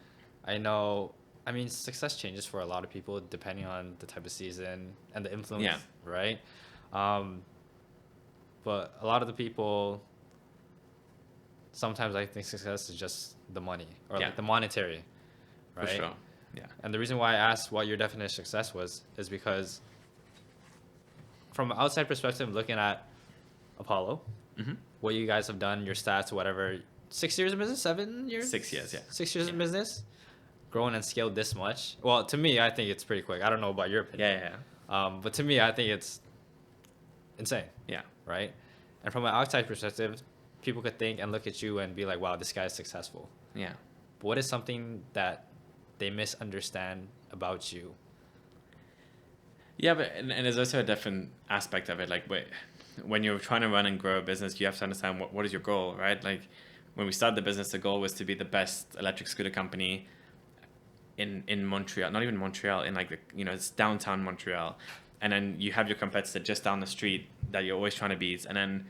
success changes for a lot of people depending on the type of season and the influence, right? But a lot of the people, sometimes I think success is just the money or like the monetary, right? For sure. Yeah. And the reason why I asked what your definition of success was is because from an outside perspective, looking at Apollo, what you guys have done, your stats, whatever, 6 years in business, 7 years, 6 years, yeah. 6 years in Yeah. business, grown and scaled this much. Well, to me, I think it's pretty quick. I don't know about your opinion. Yeah. But to me, I think it's insane, Yeah. right? And from an outside perspective, people could think and look at you and be like, wow, this guy's successful. Yeah. But what is something that they misunderstand about you? Yeah, but and there's also a different aspect of it. Like, when you're trying to run and grow a business, you have to understand what is your goal, right? Like, when we started the business, the goal was to be the best electric scooter company in Montreal. Not even Montreal, in like it's downtown Montreal. And then you have your competitor just down the street that you're always trying to beat. And then,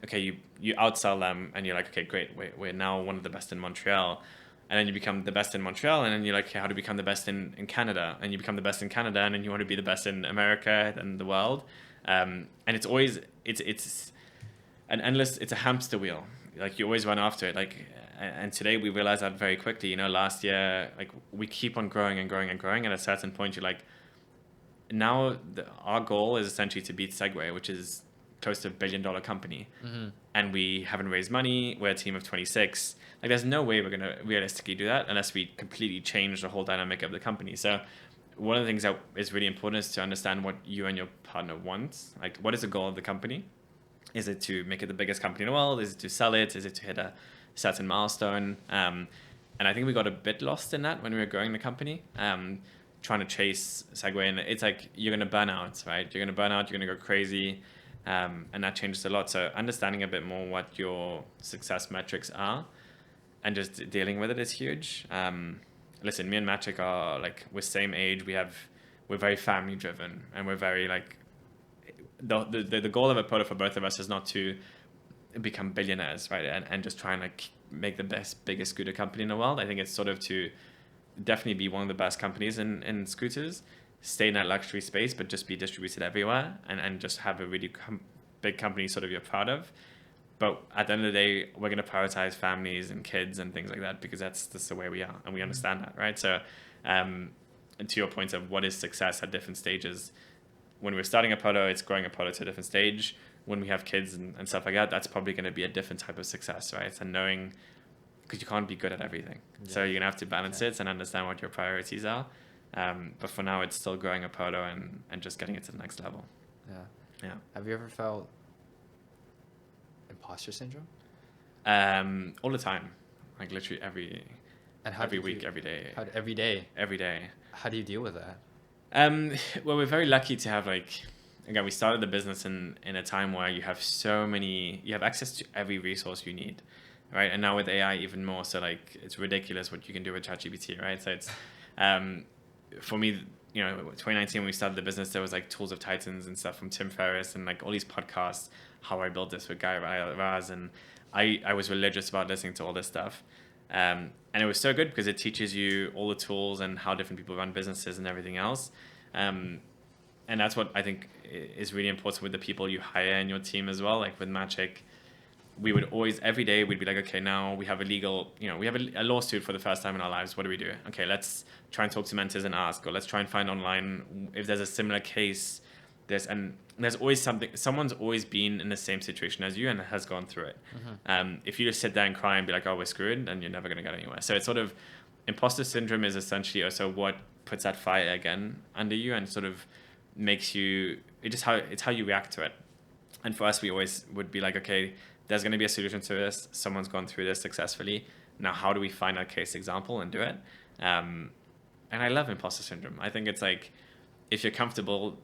okay, you outsell them, and you're like, okay, great, we're now one of the best in Montreal. And then you become the best in Montreal, and then you're like, okay, how to become the best in Canada? And you become the best in Canada, and then you want to be the best in America and the world. And it's always, it's an endless, it's a hamster wheel. Like, you always run after it. Like, and today we realized that very quickly. Last year, like, we keep on growing and growing and growing. And at a certain point, you're like, now our goal is essentially to beat Segway, which is close to $1 billion company. Mm-hmm. And we haven't raised money. We're a team of 26. Like, there's no way we're going to realistically do that unless we completely change the whole dynamic of the company. So one of the things that is really important is to understand what you and your partner want. Like, what is the goal of the company? Is it to make it the biggest company in the world? Is it to sell it? Is it to hit a certain milestone? And I think we got a bit lost in that when we were growing the company, trying to chase Segway. And it's like, you're going to burn out, right? You're going to burn out. You're going to go crazy. And that changes a lot. So understanding a bit more what your success metrics are and just dealing with it is huge. Listen, me and Maciek are like, we're same age. We're very family driven, and we're very like, the goal of Apollo for both of us is not to become billionaires, right? And just try and like make the biggest scooter company in the world. I think it's sort of to definitely be one of the best companies in scooters, stay in that luxury space, but just be distributed everywhere, and just have a really big company sort of you're proud of. But at the end of the day, we're going to prioritize families and kids and things like that, because that's just the way we are, and we understand that, right? So, and to your point of what is success at different stages, when we're starting Apollo, it's growing Apollo to a different stage. When we have kids and stuff like that, that's probably going to be a different type of success, right? And knowing, because you can't be good at everything. Yeah. So you're going to have to balance it and understand what your priorities are. But for now, it's still growing Apollo and just getting it to the next level. Yeah. Have you ever felt imposter syndrome? All the time, like literally every week, every day. Every day? Every day. How do you deal with that? Well, we're very lucky to have again, we started the business in a time where you have access to every resource you need, right? And now with AI even more, so like, it's ridiculous what you can do with ChatGPT, right? So it's, for me, 2019 when we started the business, there was like Tools of Titans and stuff from Tim Ferriss and like all these podcasts, How I Built This with Guy Raz, and I was religious about listening to all this stuff. And it was so good because it teaches you all the tools and how different people run businesses and everything else. And that's what I think is really important with the people you hire in your team as well. Like with Maciek, we would always, every day we'd be like, okay, now we have we have a lawsuit for the first time in our lives. What do we do? Okay, let's try and talk to mentors and ask, or let's try and find online if there's a similar case. There's always someone's always been in the same situation as you and has gone through it. Mm-hmm. If you just sit there and cry and be like, oh, we're screwed, then you're never going to get anywhere. So it's sort of, imposter syndrome is essentially also what puts that fire again under you and sort of makes you, it's how you react to it. And for us, we always would be like, okay, there's going to be a solution to this. Someone's gone through this successfully. Now, how do we find a case example and do it? And I love imposter syndrome. I think it's like, if you're comfortable,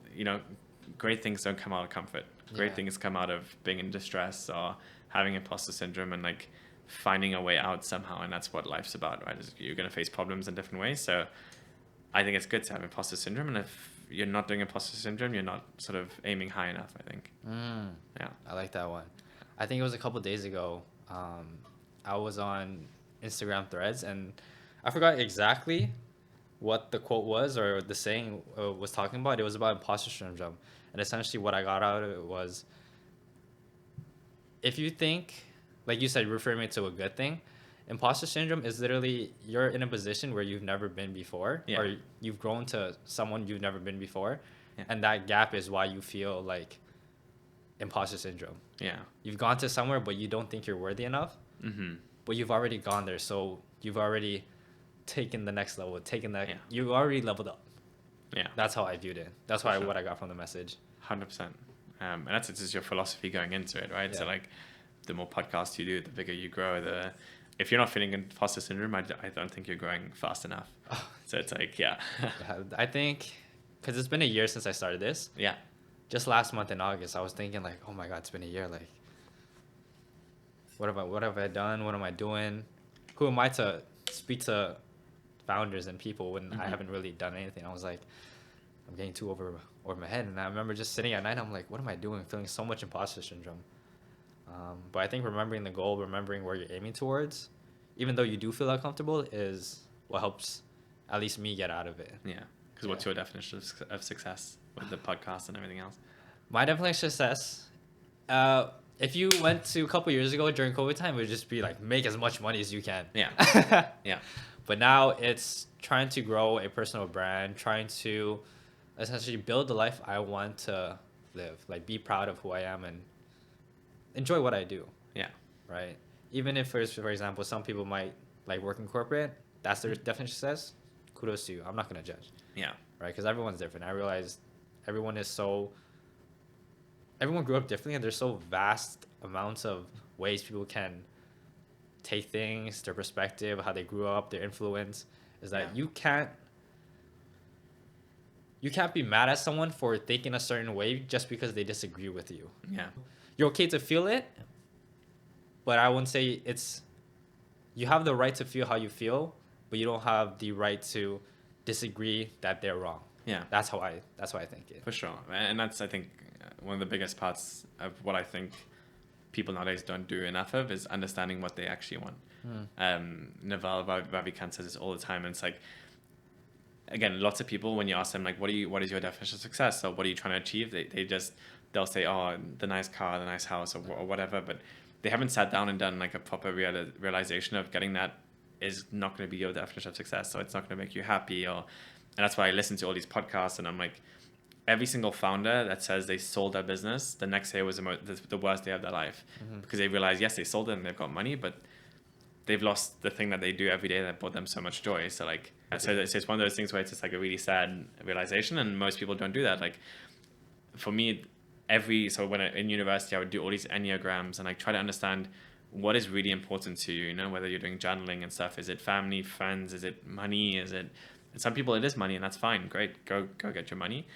great things don't come out of comfort. Great things come out of being in distress or having imposter syndrome and like finding a way out somehow. And that's what life's about, right? You're going to face problems in different ways. So I think it's good to have imposter syndrome. And if you're not doing imposter syndrome, you're not sort of aiming high enough, I think. Yeah. I like that one. I think it was a couple days ago. I was on Instagram Threads and I forgot exactly what the quote was or the saying was talking about. It was about imposter syndrome. And essentially what I got out of it was, if you think, like you said, referring it to a good thing, imposter syndrome is literally you're in a position where you've never been before, or you've grown to someone you've never been before. Yeah. And that gap is why you feel like imposter syndrome. Yeah. You've gone to somewhere, but you don't think you're worthy enough. Mm-hmm. but you've already gone there. So you've already taken the next level, Yeah. you already leveled up. Yeah. That's how I viewed it. That's For sure. what I got from the message. 100%. And that's just your philosophy going into it, right? Yeah. So like, the more podcasts you do, the bigger you grow. If you're not feeling imposter syndrome, I don't think you're growing fast enough. So it's like, yeah. Yeah, I think because it's been a year since I started this. Yeah. Just last month in August, I was thinking like, oh my God, it's been a year. Like, what have I done? What am I doing? Who am I to speak to founders and people when I haven't really done anything? I was like, I'm getting too over my head. And I remember just sitting at night, I'm like, what am I doing? Feeling so much imposter syndrome. But I think remembering the goal, remembering where you're aiming towards, even though you do feel uncomfortable, is what helps at least me get out of it. Yeah. Because what's your definition of success with the podcast and everything else? My definition of success, if you went to a couple years ago during COVID time, it would just be like, make as much money as you can. Yeah. Yeah. But now it's trying to grow a personal brand, trying to essentially build the life I want to live, like be proud of who I am and enjoy what I do. Yeah. Right. Even if, for example, some people might like working corporate, that's their definition of success. Kudos to you. I'm not going to judge. Yeah. Right. Because everyone's different. I realize everyone grew up differently, and there's so vast amounts of ways people can take things, their perspective, how they grew up, their influence, is that you can't be mad at someone for thinking a certain way just because they disagree with you. Yeah. You're okay to feel it, but I wouldn't say you have the right to feel how you feel, but you don't have the right to disagree that they're wrong. Yeah. That's how I think it. For sure. And that's, I think, one of the biggest parts of what I think people nowadays don't do enough of is understanding what they actually want. Naval Ravikant says this all the time. And it's like, again, lots of people, when you ask them, like, what is your definition of success? Or what are you trying to achieve? They'll say, oh, the nice car, the nice house, or whatever. But they haven't sat down and done like a proper realization of getting that is not going to be your definition of success. So it's not going to make you happy. And that's why I listen to all these podcasts and I'm like, every single founder that says they sold their business, the next day was the worst day of their life. Because they realized, yes, they sold it and they've got money, but they've lost the thing that they do every day that brought them so much joy. So like, so it's one of those things where it's just like a really sad realization, and most people don't do that. Like for me, when in university, I would do all these Enneagrams and like try to understand what is really important to you, whether you're doing journaling and stuff. Is it family, friends? Is it money? And some people it is money, and that's fine. Great. Go get your money.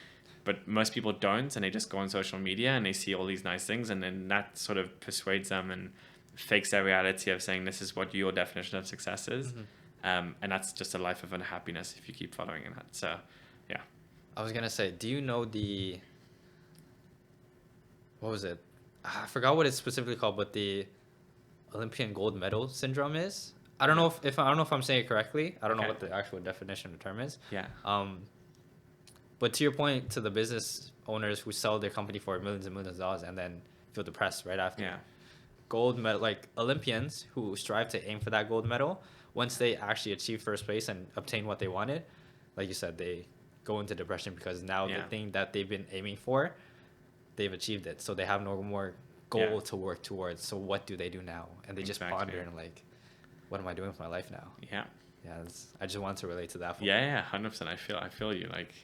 But most people don't, and they just go on social media and they see all these nice things, and then that sort of persuades them and fakes their reality of saying this is what your definition of success is. And that's just a life of unhappiness if you keep following in that. So, yeah. I was going to say, do you know what was it? I forgot what it's specifically called, but the Olympian gold medal syndrome is. I don't know if I'm saying it correctly. I don't know what the actual definition of the term is. Yeah. But to your point, to the business owners who sell their company for millions and millions of dollars and then feel depressed right after. Yeah. Gold medal, like Olympians who strive to aim for that gold medal, once they actually achieve first place and obtain what they wanted, like you said, they go into depression because now the thing that they've been aiming for, they've achieved it. So they have no more goal to work towards. So what do they do now? And they just ponder and like, what am I doing with my life now? Yeah. Yeah. I just want to relate to that. Yeah. 100%. I feel you. Like,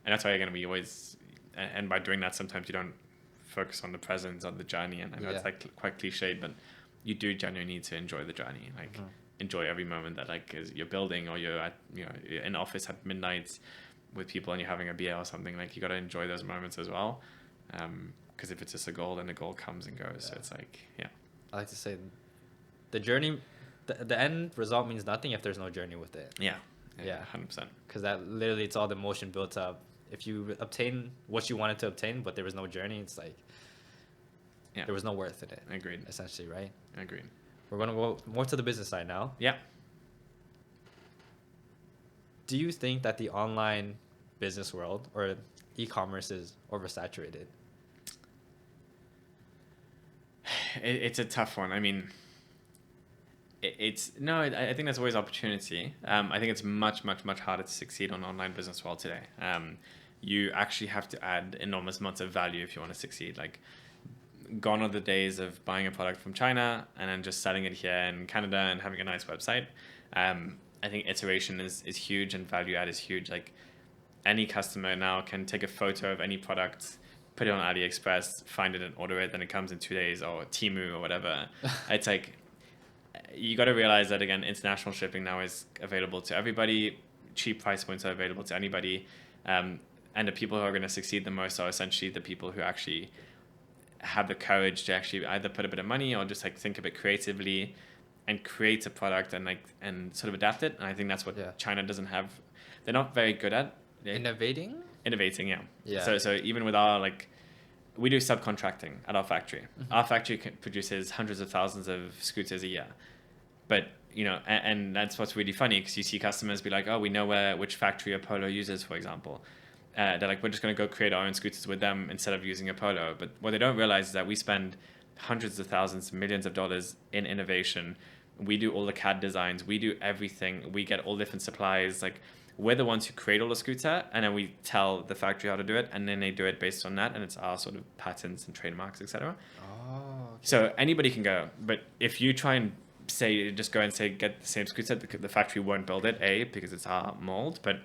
and that's why you're going to be always, and by doing that, sometimes you don't focus on the present, on the journey. And I know it's like quite cliched, but you do genuinely need to enjoy the journey. Like enjoy every moment that like is you're building, or you're at, you're in office at midnight with people and you're having a beer or something. Like you got to enjoy those moments as well. Because if it's just a goal, then the goal comes and goes. So it's like, I like to say the journey, the end result means nothing if there's no journey with it. Yeah. 100%. Because that literally, it's all the emotion built up. If you obtain what you wanted to obtain, but there was no journey, it's like, there was no worth in it. Agreed. Essentially, right? Agreed. We're going to go more to the business side now. Yeah. Do you think that the online business world or e-commerce is oversaturated? It's a tough one. I mean, I think there's always opportunity. I think it's much, much, much harder to succeed on online business world today. You actually have to add enormous amounts of value if you want to succeed. Like gone are the days of buying a product from China and then just selling it here in Canada and having a nice website. I think iteration is huge and value add is huge. Like any customer now can take a photo of any product, put it on AliExpress, find it and order it, then it comes in 2 days, or Temu or whatever. It's like, you got to realize that, again, international shipping now is available to everybody. Cheap price points are available to anybody. And the people who are going to succeed the most are essentially the people who actually have the courage to actually either put a bit of money or just like think a bit creatively and create a product and sort of adapt it. And I think that's what China doesn't have. They're not very good at Innovating, yeah. So even with our, like, we do subcontracting at our factory. Our factory produces hundreds of thousands of scooters a year, but and that's what's really funny, because you see customers be like, oh, we know which factory Apollo uses, for example. They're like, we're just going to go create our own scooters with them instead of using Apollo. But what they don't realize is that we spend hundreds of thousands, millions of dollars in innovation. We do all the CAD designs. We do everything. We get all different supplies. Like, we're the ones who create all the scooter, and then we tell the factory how to do it, and then they do it based on that, and it's our sort of patents and trademarks, etc. Oh, okay. So anybody can go, but if you try and just go and say get the same scooter, the factory won't build it, because it's our mold, but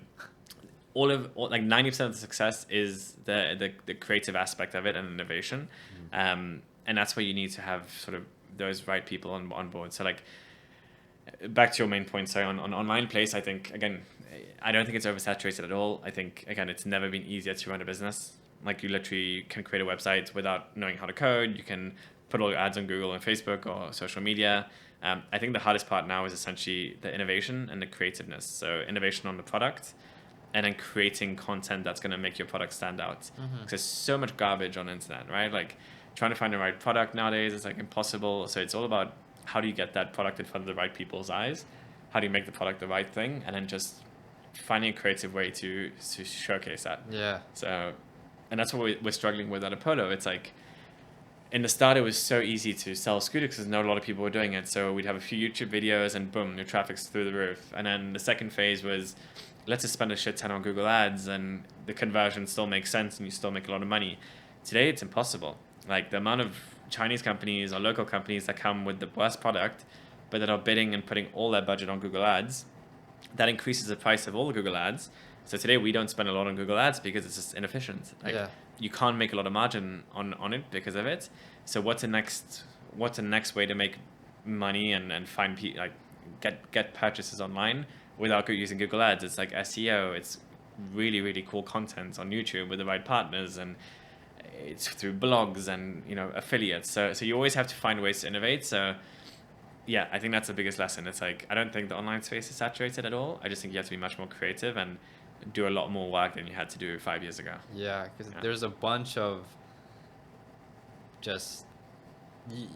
like 90% of the success is the creative aspect of it and innovation. And that's where you need to have sort of those right people on board. So, like, back to your main point, sorry, on online place, I think, again, I don't think it's oversaturated at all. I think, again, it's never been easier to run a business. Like, you literally can create a website without knowing how to code. You can put all your ads on Google and Facebook or social media. I think the hardest part now is essentially the innovation and the creativeness. So innovation on the product, and then creating content that's going to make your product stand out. Because there's so much garbage on the internet, right? Like, trying to find the right product nowadays is like impossible. So it's all about how do you get that product in front of the right people's eyes? How do you make the product the right thing? And then just finding a creative way to showcase that. Yeah. So, and that's what we're struggling with at Apollo. It's like, in the start, it was so easy to sell scooters because not a lot of people were doing it. So we'd have a few YouTube videos and boom, your traffic's through the roof. And then the second phase was, let's just spend a shit ton on Google Ads and the conversion still makes sense and you still make a lot of money. Today, it's impossible. Like, the amount of Chinese companies or local companies that come with the worst product, but that are bidding and putting all their budget on Google Ads, that increases the price of all the Google Ads. So today we don't spend a lot on Google Ads because it's just inefficient. Like, you can't make a lot of margin on it because of it. So what's the next way to make money and find like get purchases online without using Google Ads? It's like SEO. It's really, really cool content on YouTube with the right partners, and it's through blogs and affiliates. So you always have to find ways to innovate. So yeah, I think that's the biggest lesson. It's like, I don't think the online space is saturated at all. I just think you have to be much more creative and do a lot more work than you had to do 5 years ago. Yeah, because there's a bunch of just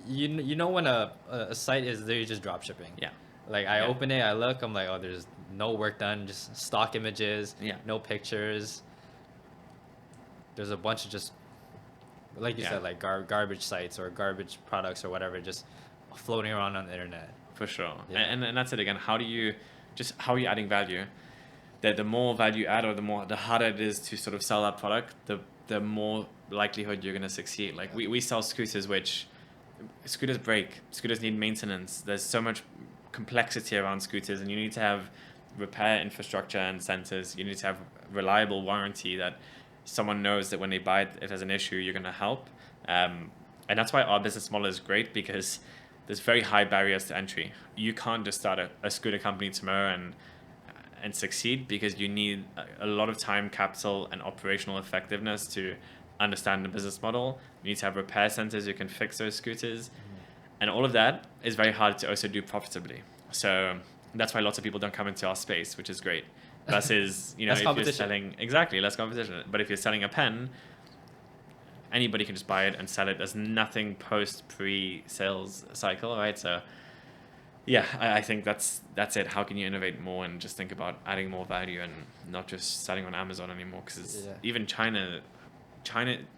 when a site is there, just drop shipping. Yeah. Like, I open it, I look, I'm like, oh, there's no work done, just stock images, no pictures. There's a bunch of just, like you said, like garbage sites or garbage products or whatever, just floating around on the internet. For sure. Yeah. And that's it again. How are you adding value? The more value you add, or the harder it is to sort of sell that product, the more likelihood you're going to succeed. Like, we sell scooters, which scooters break. Scooters need maintenance. There's so much complexity around scooters, and you need to have repair infrastructure and centers. You need to have reliable warranty that someone knows that when they buy it, if there's an issue, you're going to help. And that's why our business model is great, because there's very high barriers to entry. You can't just start a scooter company tomorrow and succeed, because you need a lot of time, capital, and operational effectiveness to understand the business model. You need to have repair centers you can fix those scooters. And all of that is very hard to also do profitably. So that's why lots of people don't come into our space, which is great. Versus, less if competition. you're selling, exactly, less competition. But if you're selling a pen, anybody can just buy it and sell it. There's nothing pre-sales cycle, right? So yeah, I think that's it. How can you innovate more and just think about adding more value and not just selling on Amazon anymore? Because even China,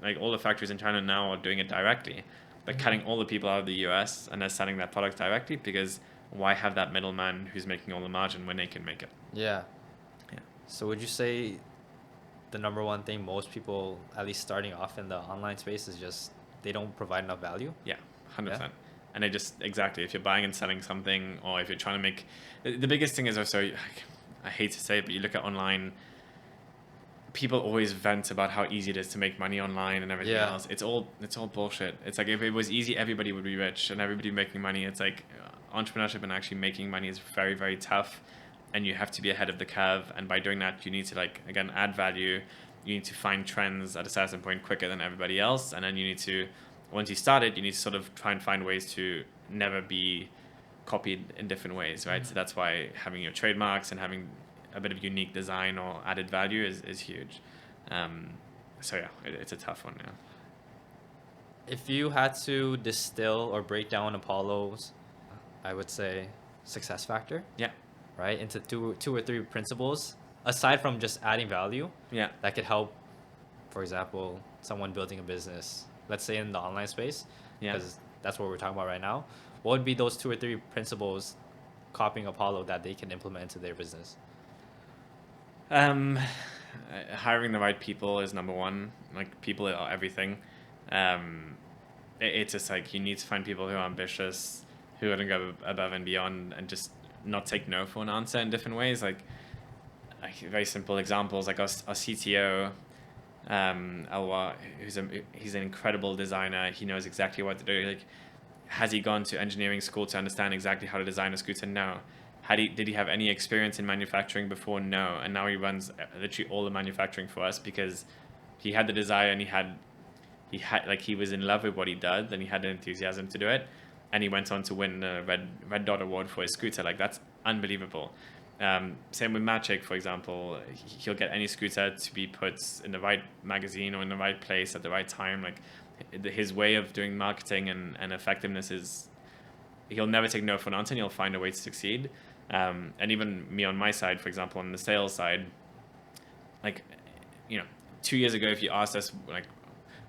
like, all the factories in China now are doing it directly. They're cutting all the people out of the US and they're selling that product directly, because why have that middleman who's making all the margin when they can make it? Yeah. So would you say the number one thing most people, at least starting off in the online space, is just they don't provide enough value. Yeah, 100%. And they just, exactly, if you're buying and selling something, or if you're trying to make, the biggest thing is also, I hate to say it, but you look at online, people always vent about how easy it is to make money online and everything else. It's all bullshit. It's like, if it was easy, everybody would be rich and everybody making money. It's like entrepreneurship and actually making money is very, very tough, and you have to be ahead of the curve. And by doing that, you need to, like, again, add value. You need to find trends at a certain point quicker than everybody else. And then you need to, once you start it, you need to sort of try and find ways to never be copied in different ways, right? So that's why having your trademarks and having a bit of unique design or added value is huge. So yeah, it's a tough one. Yeah. If you had to distill or break down Apollo's, I would say, success factor, Yeah. right, into two or three principles, aside from just adding value, Yeah. that could help, for example, someone building a business, let's say in the online space, Yeah. because that's what we're talking about right now. What would be those two or three principles copying Apollo that they can implement into their business? Hiring the right people is number one. Like, people are everything. It's just like, you need to find people who are ambitious, who are going to go above and beyond, and just not take no for an answer in different ways. Like very simple examples, like our CTO, Elwa, he's an incredible designer. He knows exactly what to do. Like, has he gone to engineering school to understand exactly how to design a scooter? No. Did he have any experience in manufacturing before? No. And now he runs literally all the manufacturing for us because he had the desire, and he was in love with what he did, and he had the enthusiasm to do it. And he went on to win the Red Dot Award for his scooter. Like, that's unbelievable. Same with Magic, for example. He'll get any scooter to be put in the right magazine or in the right place at the right time. Like, his way of doing marketing and effectiveness is, he'll never take no for an answer, and he'll find a way to succeed. And even me on my side, for example, on the sales side, like, 2 years ago, if you asked us, like,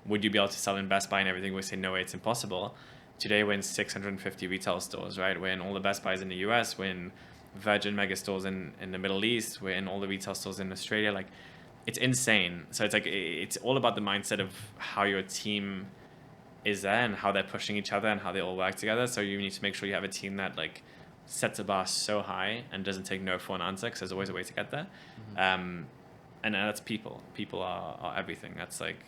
would you be able to sell in Best Buy and everything, we'd say, no way, it's impossible. Today, we're in 650 retail stores, right? We're in all the Best Buys in the US, we're in Virgin mega stores in the Middle East, we're in all the retail stores in Australia. Like, it's insane. So it's like, it's all about the mindset of how your team is there and how they're pushing each other and how they all work together. So you need to make sure you have a team that, like, sets the bar so high and doesn't take no for an answer, because there's always a way to get there. And that's people. People are everything. That's like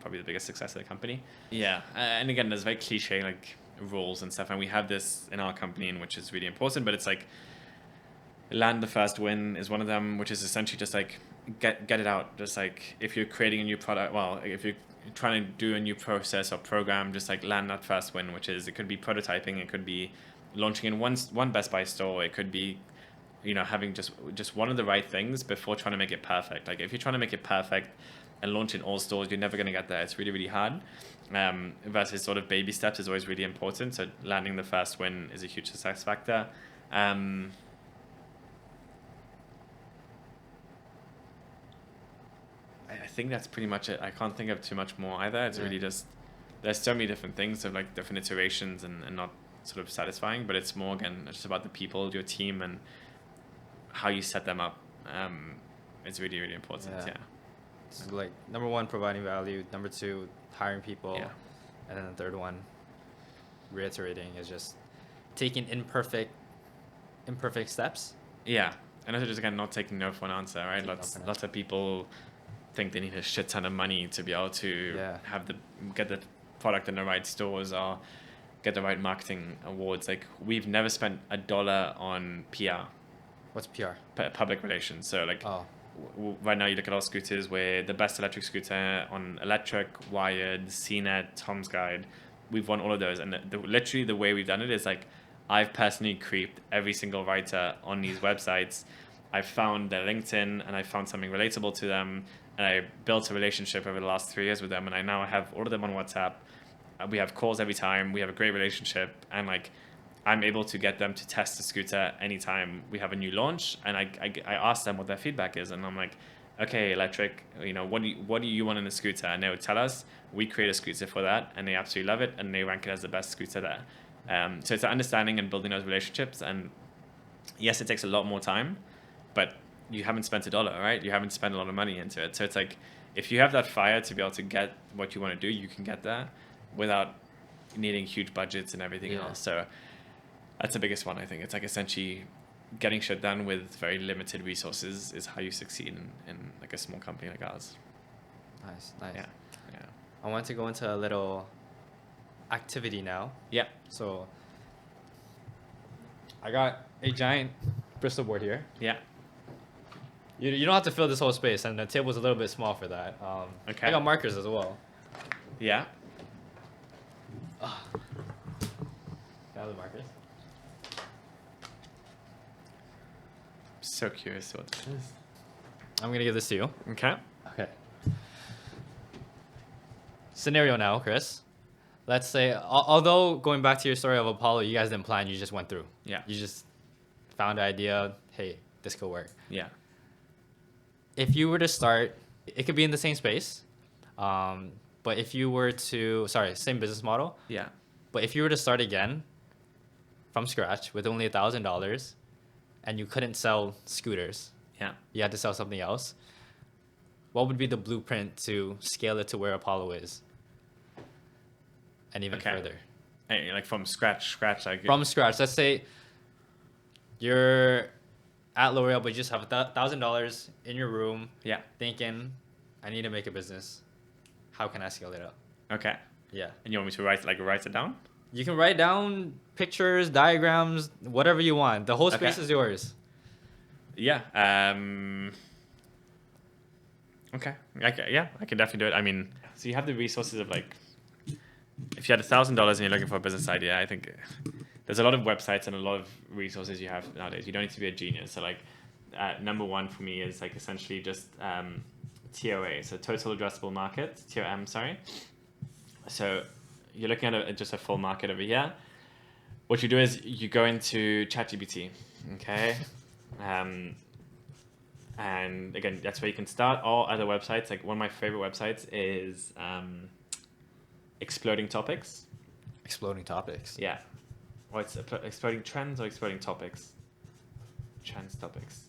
probably the biggest success of the company. Yeah, and again, there's very cliche like rules and stuff, and we have this in our company, and which is really important. But it's like, land the first win is one of them, which is essentially just like get it out. Just like, if you're creating a new product, well, if you're trying to do a new process or program, just like land that first win, which is, it could be prototyping, it could be launching in one Best Buy store, it could be having just one of the right things before trying to make it perfect. Like, if you're trying to make it perfect and launch in all stores, you're never going to get there. It's really, really hard. Versus sort of baby steps is always really important. So landing the first win is a huge success factor. I think that's pretty much it. I can't think of too much more either. It's really just, there's so many different things of like different iterations and not sort of satisfying, but it's more, again, just about the people, your team, and how you set them up. It's really, really important. So like, number one, providing value. Number two, hiring people. And then the third one, reiterating, is just taking imperfect steps. Yeah. And also just, again, not taking no for an answer, right? Lots of people think they need a shit ton of money to be able to get the product in the right stores or get the right marketing awards. Like, we've never spent $1 on PR. What's PR? Public relations. So like, right now you look at our scooters, we're the best electric scooter on Electric, Wired, CNET, Tom's Guide. We've won all of those. And literally the way we've done it is like, I've personally creeped every single writer on these websites. I found their LinkedIn and I found something relatable to them. And I built a relationship over the last 3 years with them. And I now have all of them on WhatsApp. We have calls every time. We have a great relationship. And like, I'm able to get them to test the scooter anytime we have a new launch. And I ask them what their feedback is. And I'm like, okay, Electric, what do you want in the scooter? And they would tell us. We create a scooter for that. And they absolutely love it. And they rank it as the best scooter there. So it's understanding and building those relationships. And yes, it takes a lot more time, but you haven't spent $1, right? You haven't spent a lot of money into it. So it's like, if you have that fire to be able to get what you want to do, you can get there. without needing huge budgets and everything Yeah. else. So that's the biggest one, I think. It's like essentially getting shit done with very limited resources is how you succeed in like a small company like ours. Nice. Yeah. I want to go into a little activity now. Yeah. So I got a giant Bristol board here. Yeah. You don't have to fill this whole space, and the table's a little bit small for that. Okay. I got markers as well. Yeah. Got the markers. So curious what this is. I'm gonna give this to you. Okay. Okay. Scenario now, Chris. Let's say, although going back to your story of Apollo, you guys didn't plan, you just went through. Yeah. You just found an idea, hey, this could work. Yeah. If you were to start, it could be in the same space, but if you were to, same business model, Yeah. but if you were to start again from scratch with only $1,000 and you couldn't sell scooters, Yeah. you had to sell something else, what would be the blueprint to scale it to where Apollo is? And even Okay. further. Hey, like from scratch, like From scratch, let's say you're at L'Oreal, but you just have $1,000 in your room, yeah. thinking, I need to make a business. How can I scale it up? Okay. Yeah. And you want me to write it down? You can write down pictures, diagrams, whatever you want. The whole space Okay. is yours. Yeah. Okay. Yeah, I can definitely do it. I mean, so you have the resources of like, if you had $1,000 and you're looking for a business idea, I think there's a lot of websites and a lot of resources you have nowadays. You don't need to be a genius. So like, number one for me is like essentially just TOA, so total addressable market, TOM, sorry. So you're looking at just a full market over here. What you do is you go into ChatGPT, okay? And again, that's where you can start. Or other websites, like one of my favorite websites is Exploding Topics. Exploding topics. Yeah. Or it's Exploding Trends or Exploding Topics. Trends, topics.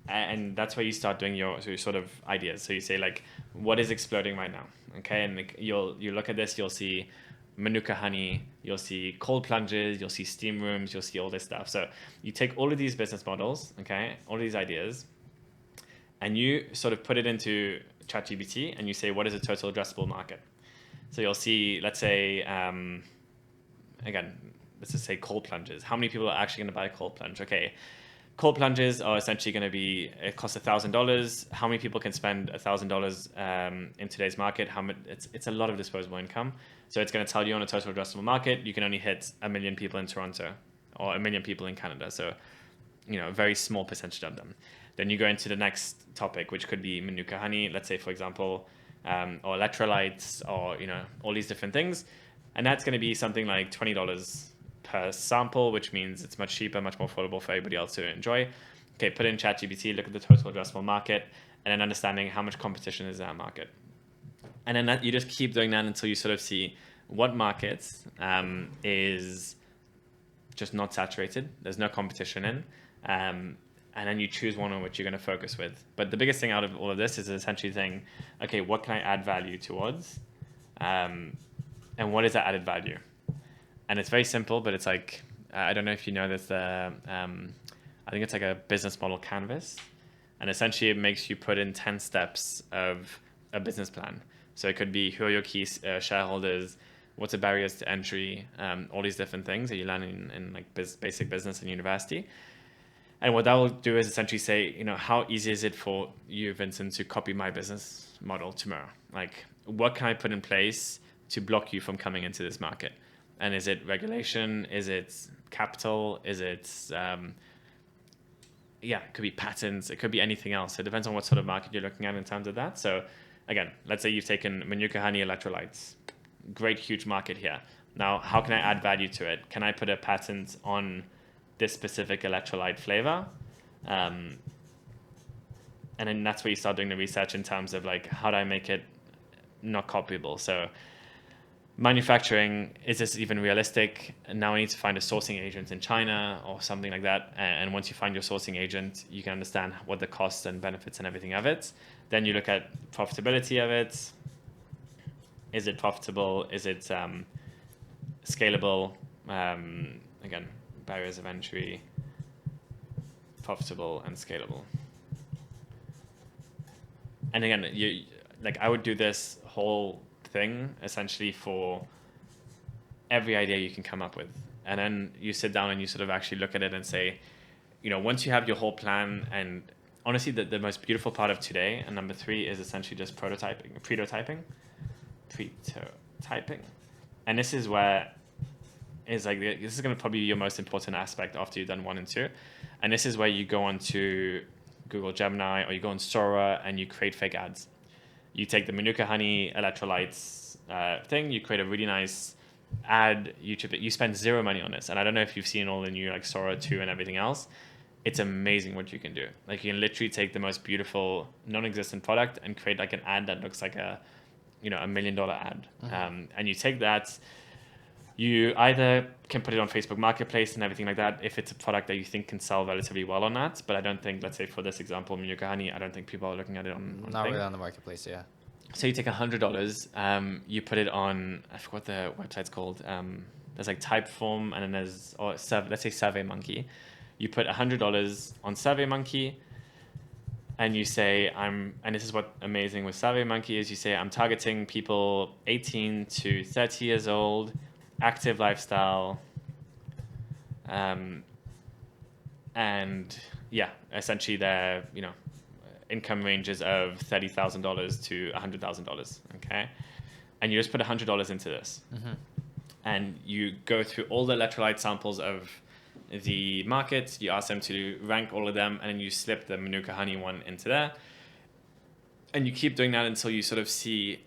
And that's where you start doing your sort of ideas. So you say like, what is exploding right now? Okay, and like you look at this, you'll see Manuka honey, you'll see cold plunges, you'll see steam rooms, you'll see all this stuff. So you take all of these business models, okay, all of these ideas, and you sort of put it into ChatGPT and you say, what is the total addressable market? So you'll see, let's say, again, let's just say cold plunges. How many people are actually going to buy a cold plunge? Okay, cold plunges are essentially going to be, it costs $1,000. How many people can spend $1,000 in today's market? It's a lot of disposable income. So it's going to tell you on a total addressable market, you can only hit 1 million people in Toronto or 1 million people in Canada. So, a very small percentage of them. Then you go into the next topic, which could be Manuka honey, let's say, for example, or electrolytes or, all these different things. And that's going to be something like $20 per sample, which means it's much cheaper, much more affordable for everybody else to enjoy. Okay, put in ChatGPT, look at the total addressable market, and then understanding how much competition is in that market. And then you just keep doing that until you sort of see what markets is just not saturated. There's no competition in. And then you choose one on which you're going to focus with. But the biggest thing out of all of this is essentially saying, okay, what can I add value towards? And what is that added value? And it's very simple, but it's like, I don't know if you know this, I think it's like a business model canvas. And essentially it makes you put in 10 steps of a business plan. So it could be who are your key shareholders, what's the barriers to entry, all these different things that you learn in like basic business in university. And what that will do is essentially say, how easy is it for you, Vincent, to copy my business model tomorrow? Like, what can I put in place to block you from coming into this market? And is it regulation? Is it capital? Is it, it could be patents. It could be anything else. It depends on what sort of market you're looking at in terms of that. So again, let's say you've taken Manuka honey electrolytes. Great, huge market here. Now, how can I add value to it? Can I put a patent on this specific electrolyte flavor? And then that's where you start doing the research in terms of like, how do I make it not copyable? So manufacturing, is this even realistic? And now I need to find a sourcing agent in China or something like that. And once you find your sourcing agent, you can understand what the costs and benefits and everything of it. Then you look at profitability of it. Is it profitable? Is it scalable? Again, barriers of entry, profitable and scalable. And again, I would do this whole thing essentially for every idea you can come up with. And then you sit down and you sort of actually look at it and say, once you have your whole plan, and honestly, the most beautiful part of today, and number 3 is essentially just prototyping. And this is where this is going to probably be your most important aspect after you've done 1 and 2. And this is where you go on to Google Gemini or you go on Sora and you create fake ads. You take the Manuka honey electrolytes thing, you create a really nice ad, YouTube it. You spend 0 money on this. And I don't know if you've seen all the new Sora 2 and everything else. It's amazing what you can do. You can literally take the most beautiful non-existent product and create an ad that looks like a $1 million ad. And you take that, you either can put it on Facebook Marketplace and everything like that if it's a product that you think can sell relatively well on that. But I don't think, let's say for this example, Manuka honey, I don't think people are looking at it on Not really on the marketplace, yeah. So you take $100, you put it on, I forgot what the website's called. There's Typeform, and then there's, let's say SurveyMonkey. You put $100 on SurveyMonkey, and you say, and this is what amazing with SurveyMonkey is, you say, I'm targeting people 18 to 30 years old, active lifestyle, and yeah, essentially their, income ranges of $30,000 to $100,000, okay? And you just put $100 into this. And you go through all the electrolyte samples of the market, you ask them to rank all of them, and then you slip the Manuka honey one into there. And you keep doing that until you sort of see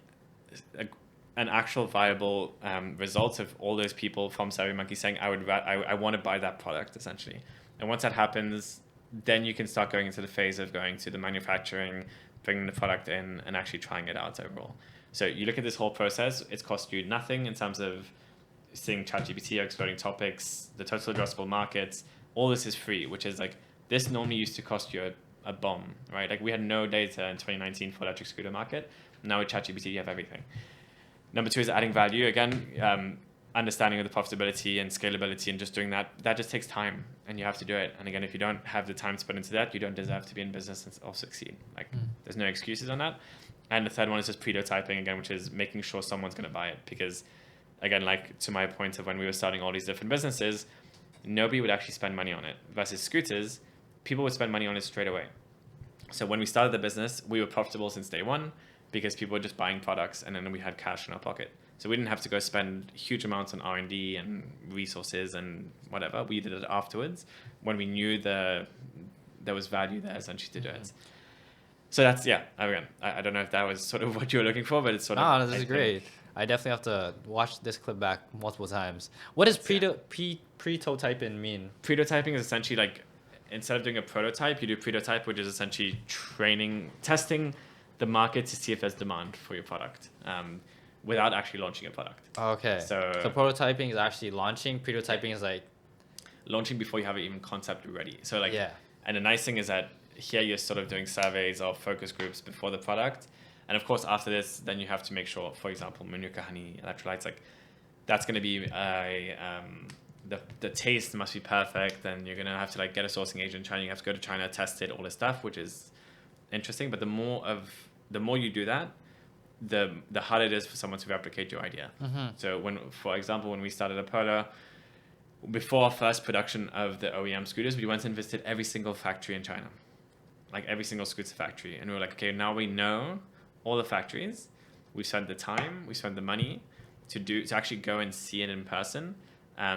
an actual viable result of all those people from SurveyMonkey saying, I want to buy that product, essentially. And once that happens, then you can start going into the phase of going to the manufacturing, bringing the product in, and actually trying it out overall. So you look at this whole process, it's cost you nothing in terms of seeing ChatGPT or exploring topics, the total addressable markets. All this is free, which is this normally used to cost you a bomb, right? We had no data in 2019 for electric scooter market. Now with ChatGPT, you have everything. Number 2 is adding value. Again, understanding of the profitability and scalability, and just doing that just takes time, and you have to do it. And again, if you don't have the time to put into that, you don't deserve to be in business or succeed. There's no excuses on that. And the third one is just prototyping, again, which is making sure someone's going to buy it. Because again, to my point of when we were starting all these different businesses, nobody would actually spend money on it. Versus scooters, people would spend money on it straight away. So when we started the business, we were profitable since day 1 because people were just buying products, and then we had cash in our pocket. So we didn't have to go spend huge amounts on R&D and resources and whatever. We did it afterwards when we knew there was value there essentially to do it. So that's, yeah, again, I don't know if that was sort of what you were looking for, but it's sort of... No, this is great. I definitely have to watch this clip back multiple times. What does prototyping mean? Prototyping is essentially instead of doing a prototype, you do prototype, which is essentially testing the market to see if there's demand for your product. Without actually launching a product. Okay. So prototyping is actually launching. Prototyping is launching before you have it even concept ready. So yeah. And the nice thing is that here you're sort of doing surveys or focus groups before the product. And of course, after this, then you have to make sure, for example, Manuka honey electrolytes, that's going to be the taste must be perfect. And you're going to have to get a sourcing agent in China. You have to go to China, test it, all this stuff, which is interesting. But the more you do that, the harder it is for someone to replicate your idea. So for example, when we started Apollo, before our first production of the OEM scooters, we went and visited every single factory in China, every single scooter factory. And we were okay, now we know all the factories. We spent the time, we spent the money to actually go and see it in person.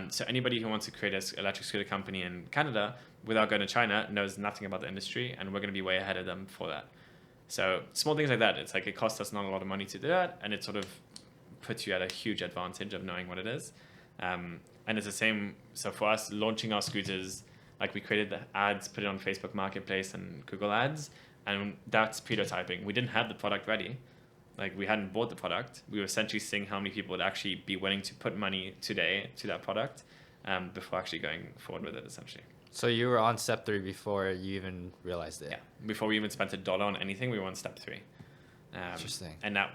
So anybody who wants to create an electric scooter company in Canada without going to China knows nothing about the industry, and we're going to be way ahead of them for that. So small things like that. It's it costs us not a lot of money to do that, and it sort of puts you at a huge advantage of knowing what it is. And it's the same. So for us, launching our scooters, we created the ads, put it on Facebook Marketplace and Google Ads, and that's prototyping. We didn't have the product ready. We hadn't bought the product. We were essentially seeing how many people would actually be willing to put money today to that product before actually going forward with it, essentially. So you were on step 3 before you even realized it? Yeah. Before we even spent $1 on anything, we were on step 3. Interesting. And that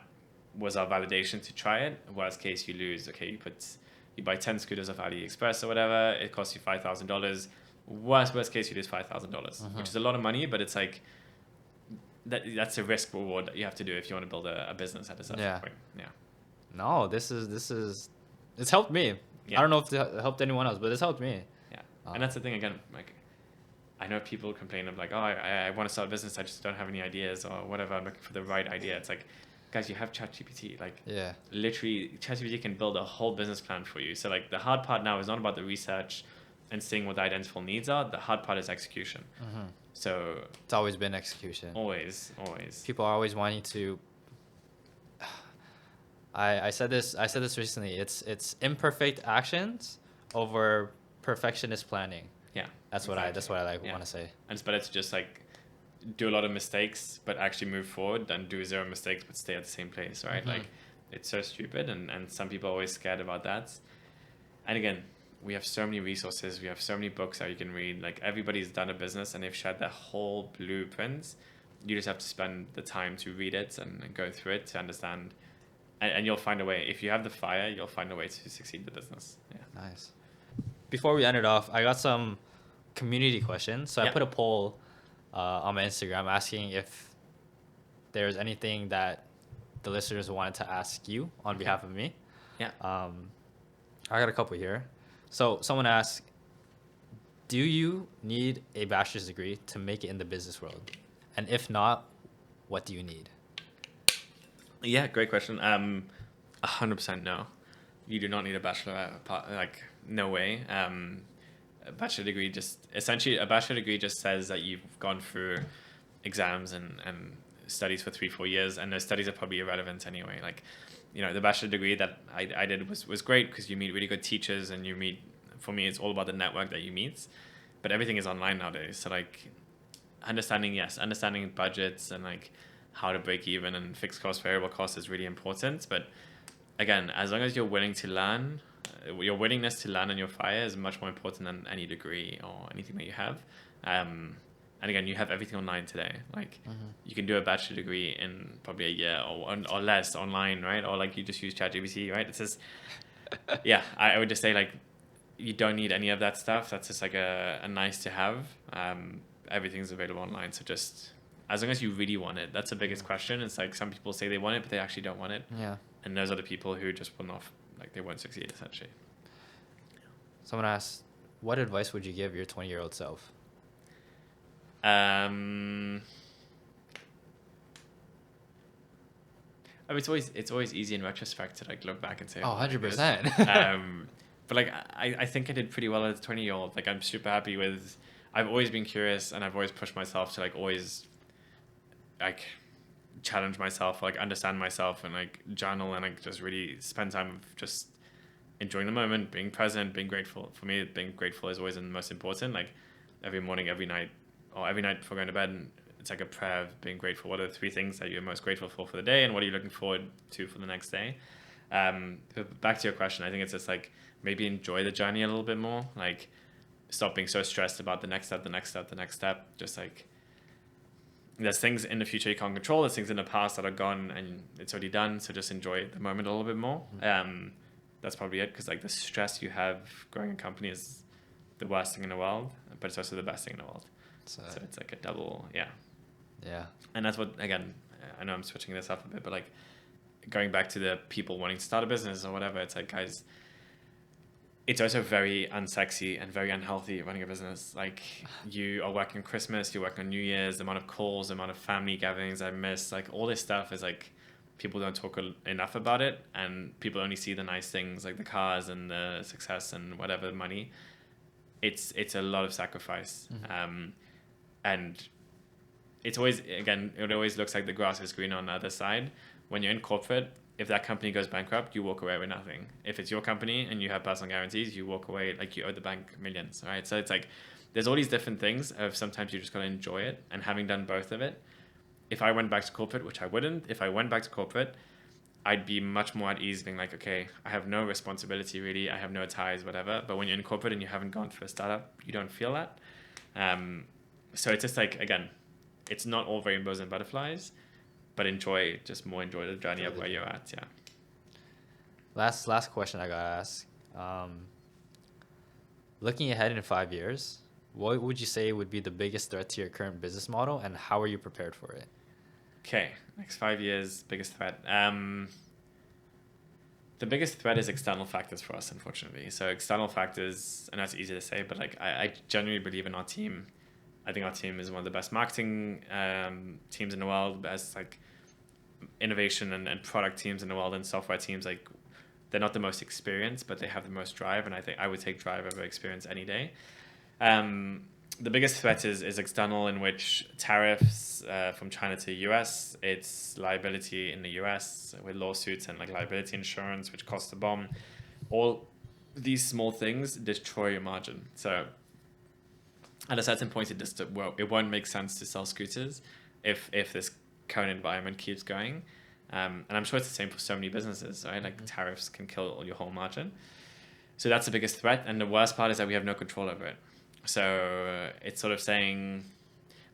was our validation to try it. Worst case, you lose. Okay, you buy 10 scooters off AliExpress or whatever. It costs you $5,000. Worst case, you lose $5,000, which is a lot of money, but it's like that's a risk reward that you have to do if you want to build a business at a certain point. Yeah. No, this is it's helped me. Yeah. I don't know if it helped anyone else, but it's helped me. Yeah. And that's the thing again, like I know people complain of like, oh, I want to start a business, I just don't have any ideas or whatever. I'm looking for the right idea. It's like, guys, you have ChatGPT. Like, literally, ChatGPT can build a whole business plan for you. So like the hard part now is not about the research and seeing what the identifiable needs are. The hard part is execution. So it's always been execution. Always. People are always wanting to. I said this recently. It's imperfect actions over perfectionist planning. Yeah, that's what I want to say. And it's better to just like do a lot of mistakes, but actually move forward than do 0 mistakes, but stay at the same place, right? Like it's so stupid. And some people are always scared about that. And again, we have so many resources. We have so many books that you can read. Like everybody's done a business and they've shared their whole blueprints. You just have to spend the time to read it and go through it to understand. And you'll find a way. If you have the fire, you'll find a way to succeed in the business. Yeah. Nice. Before we end it off, I got some community questions. So I put a poll on my Instagram asking if there's anything that the listeners wanted to ask you on behalf of me. Yeah. I got a couple here. So someone asked, do you need a bachelor's degree to make it in the business world? And if not, what do you need? Yeah, great question. 100% no. You do not need a bachelor, like no way. A bachelor degree just says that you've gone through exams and studies for 3-4 years, and those studies are probably irrelevant anyway. Like, you know, the bachelor degree that I did was great because you meet really good teachers and for me, it's all about the network that you meet, but everything is online nowadays. So like understanding budgets and like how to break even and fixed cost, variable cost is really important. But again, as long as you're willing to learn, your willingness to learn and your fire is much more important than any degree or anything that you have. And again, you have everything online today. Like you can do a bachelor degree in probably a year or less online, right? Or like you just use ChatGPT, right? It's just, yeah, I would just say like, you don't need any of that stuff. That's just like a nice to have. Everything's available online. So just as long as you really want it, that's the biggest question. It's like some people say they want it, but they actually don't want it. Yeah. And those are the people who just will not, like they won't succeed essentially. Someone asked, what advice would you give your 20-year-old self? I mean, it's always easy in retrospect to like look back and say, 100%. But like I think I did pretty well as a 20-year-old. Like I'm super happy with. I've always been curious and I've always pushed myself to like always like challenge myself, like understand myself and like journal and like just really spend time of just enjoying the moment, being present, being grateful. For me, being grateful is always the most important. Like every morning, every night before going to bed, it's like a prayer of being grateful. What are the 3 things that you're most grateful for the day, and what are you looking forward to for the next day? But back to your question, I think it's just like maybe enjoy the journey a little bit more. Like stop being so stressed about the next step. Just like there's things in the future you can't control. There's things in the past that are gone and it's already done. So just enjoy the moment a little bit more. That's probably it. Because like the stress you have growing a company is the worst thing in the world, but it's also the best thing in the world. So it's like a double, yeah. And that's what, again, I know I'm switching this up a bit, but like going back to the people wanting to start a business or whatever, it's like, guys, it's also very unsexy and very unhealthy running a business. Like you are working Christmas, you're working on New Year's, the amount of calls, the amount of family gatherings I miss, like all this stuff is like, people don't talk enough about it, and people only see the nice things like the cars and the success and whatever money. It's a lot of sacrifice. And it's always, again, it always looks like the grass is green on the other side. When you're in corporate, if that company goes bankrupt, you walk away with nothing. If it's your company and you have personal guarantees, you walk away like you owe the bank millions, right? So it's like, there's all these different things of sometimes you just got to enjoy it. And having done both of it, if I went back to corporate, which I wouldn't, if I went back to corporate, I'd be much more at ease being like, okay, I have no responsibility really. I have no ties, whatever. But when you're in corporate and you haven't gone for a startup, you don't feel that. So it's just like, again, it's not all rainbows and butterflies. but enjoy the journey of where you're at. Yeah. Last question I gotta ask. Looking ahead in 5 years, what would you say would be the biggest threat to your current business model, and how are you prepared for it? Okay, next 5 years, biggest threat. The biggest threat is external factors for us, unfortunately. So external factors, and that's easy to say, but like I genuinely believe in our team. I think our team is one of the best marketing teams in the world, best like innovation and product teams in the world, and software teams. Like they're not the most experienced, but they have the most drive, and I think I would take drive over experience any day. The biggest threat is external, in which tariffs from China to the US, it's liability in the US with lawsuits and like liability insurance, which costs a bomb. All these small things destroy your margin. So at a certain point, it won't make sense to sell scooters if this current environment keeps going. And I'm sure it's the same for so many businesses, right? Like tariffs can kill your whole margin. So that's the biggest threat. And the worst part is that we have no control over it. So it's sort of saying,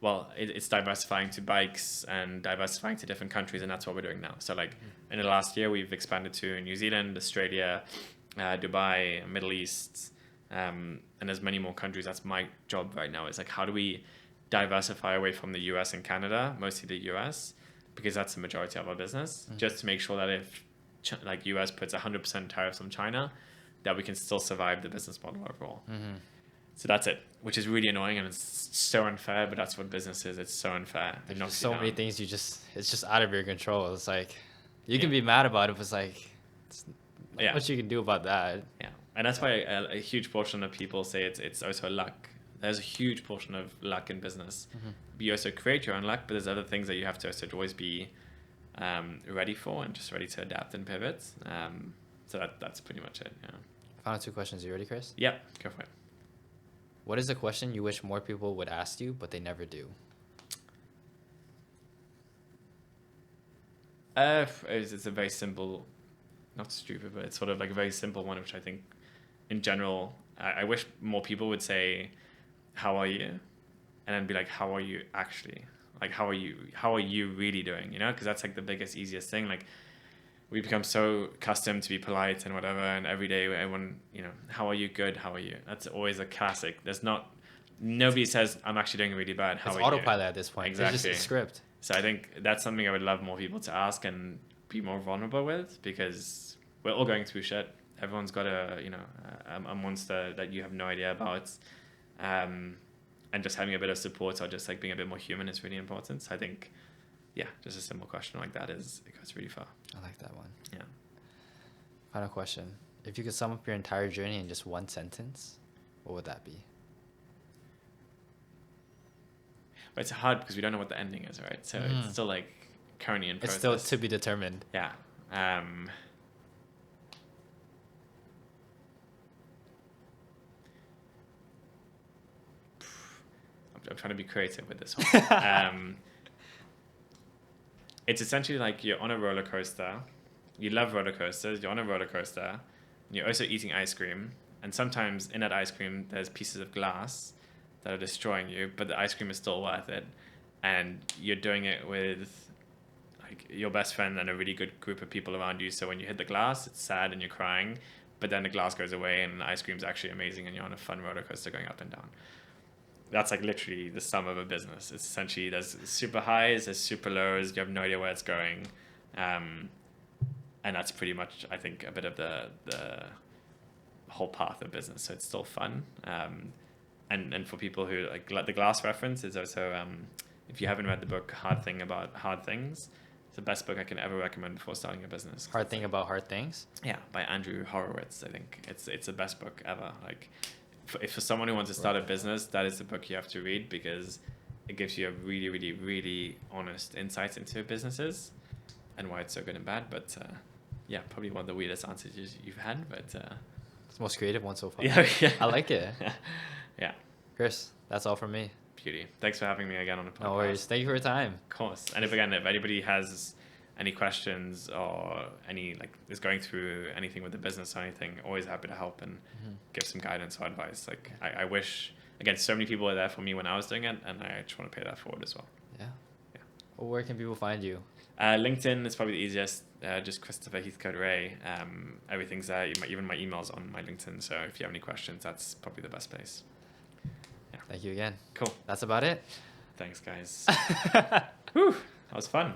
well, it's diversifying to bikes and diversifying to different countries. And that's what we're doing now. So like in the last year, we've expanded to New Zealand, Australia, Dubai, Middle East, and there's many more countries. That's my job right now. Is like, how do we diversify away from the US and Canada, mostly the US, because that's the majority of our business, just to make sure that if like US puts 100% tariffs on China, that we can still survive the business model overall. So that's it, which is really annoying, and it's so unfair, but that's what business is. It's so unfair. There's so many things it's just out of your control. It's like, you can be mad about it, but it's like, it's not much you can do about that. Yeah. And that's why a huge portion of people say it's also luck. There's a huge portion of luck in business. You also create your own luck, but there's other things that you have to also always be ready for and just ready to adapt and pivot. So that's pretty much it. Yeah. Final 2 questions. You ready, Chris? Yep, go for it. What is a question you wish more people would ask you, but they never do? It's a very simple, not stupid, but it's sort of like a very simple one, which I think in general, I wish more people would say, how are you? And then be like, how are you actually? Like, how are you really doing? You know, because that's like the biggest, easiest thing. Like, we become so accustomed to be polite and whatever, and every day everyone, you know, how are you? Good. How are you? That's always a classic. Nobody says, I'm actually doing really bad. How are you? It's autopilot at this point. Exactly. It's just a script. So I think that's something I would love more people to ask and be more vulnerable with, because we're all going through shit. Everyone's got a monster that you have no idea about. And just having a bit of support or just like being a bit more human is really important. So I think, yeah, just a simple question like that it goes really far. I like that one. Yeah. Final question. If you could sum up your entire journey in just one sentence, what would that be? But it's hard because we don't know what the ending is, right? So it's still like currently in process. It's still to be determined. Yeah. I'm trying to be creative with this one. It's essentially like you're on a roller coaster. You love roller coasters. You're on a roller coaster. And you're also eating ice cream. And sometimes in that ice cream, there's pieces of glass that are destroying you, but the ice cream is still worth it. And you're doing it with like your best friend and a really good group of people around you. So when you hit the glass, it's sad and you're crying, but then the glass goes away and the ice cream's actually amazing and you're on a fun roller coaster going up and down. That's like literally the sum of a business. It's essentially, there's super highs, there's super lows, you have no idea where it's going. And that's pretty much, I think, a bit of the whole path of business. So it's still fun. And for people who like the glass reference is also, if you haven't read the book Hard Thing About Hard Things, it's the best book I can ever recommend before starting a business. Hard Thing About Hard Things? Yeah, by Andrew Horowitz, I think. It's the best book ever. Like, if for someone who wants to start a business, that is the book you have to read, because it gives you a really, really, really honest insight into businesses and why it's so good and bad. But yeah, probably one of the weirdest answers you've had. But it's the most creative one so far. Yeah. I like it. Yeah. Chris, that's all from me. Beauty. Thanks for having me again on the podcast. No worries. Thank you for your time. Of course. And if anybody has any questions or is going through anything with the business or anything, always happy to help and give some guidance or advice. Like I wish, again, so many people were there for me when I was doing it, and I just want to pay that forward as well. Yeah. Well, where can people find you? LinkedIn is probably the easiest. Just Christopher Heathcote-Rey. Everything's there. Even my email's on my LinkedIn. So if you have any questions, that's probably the best place. Thank you again. Cool. That's about it. Thanks, guys. Whew, that was fun.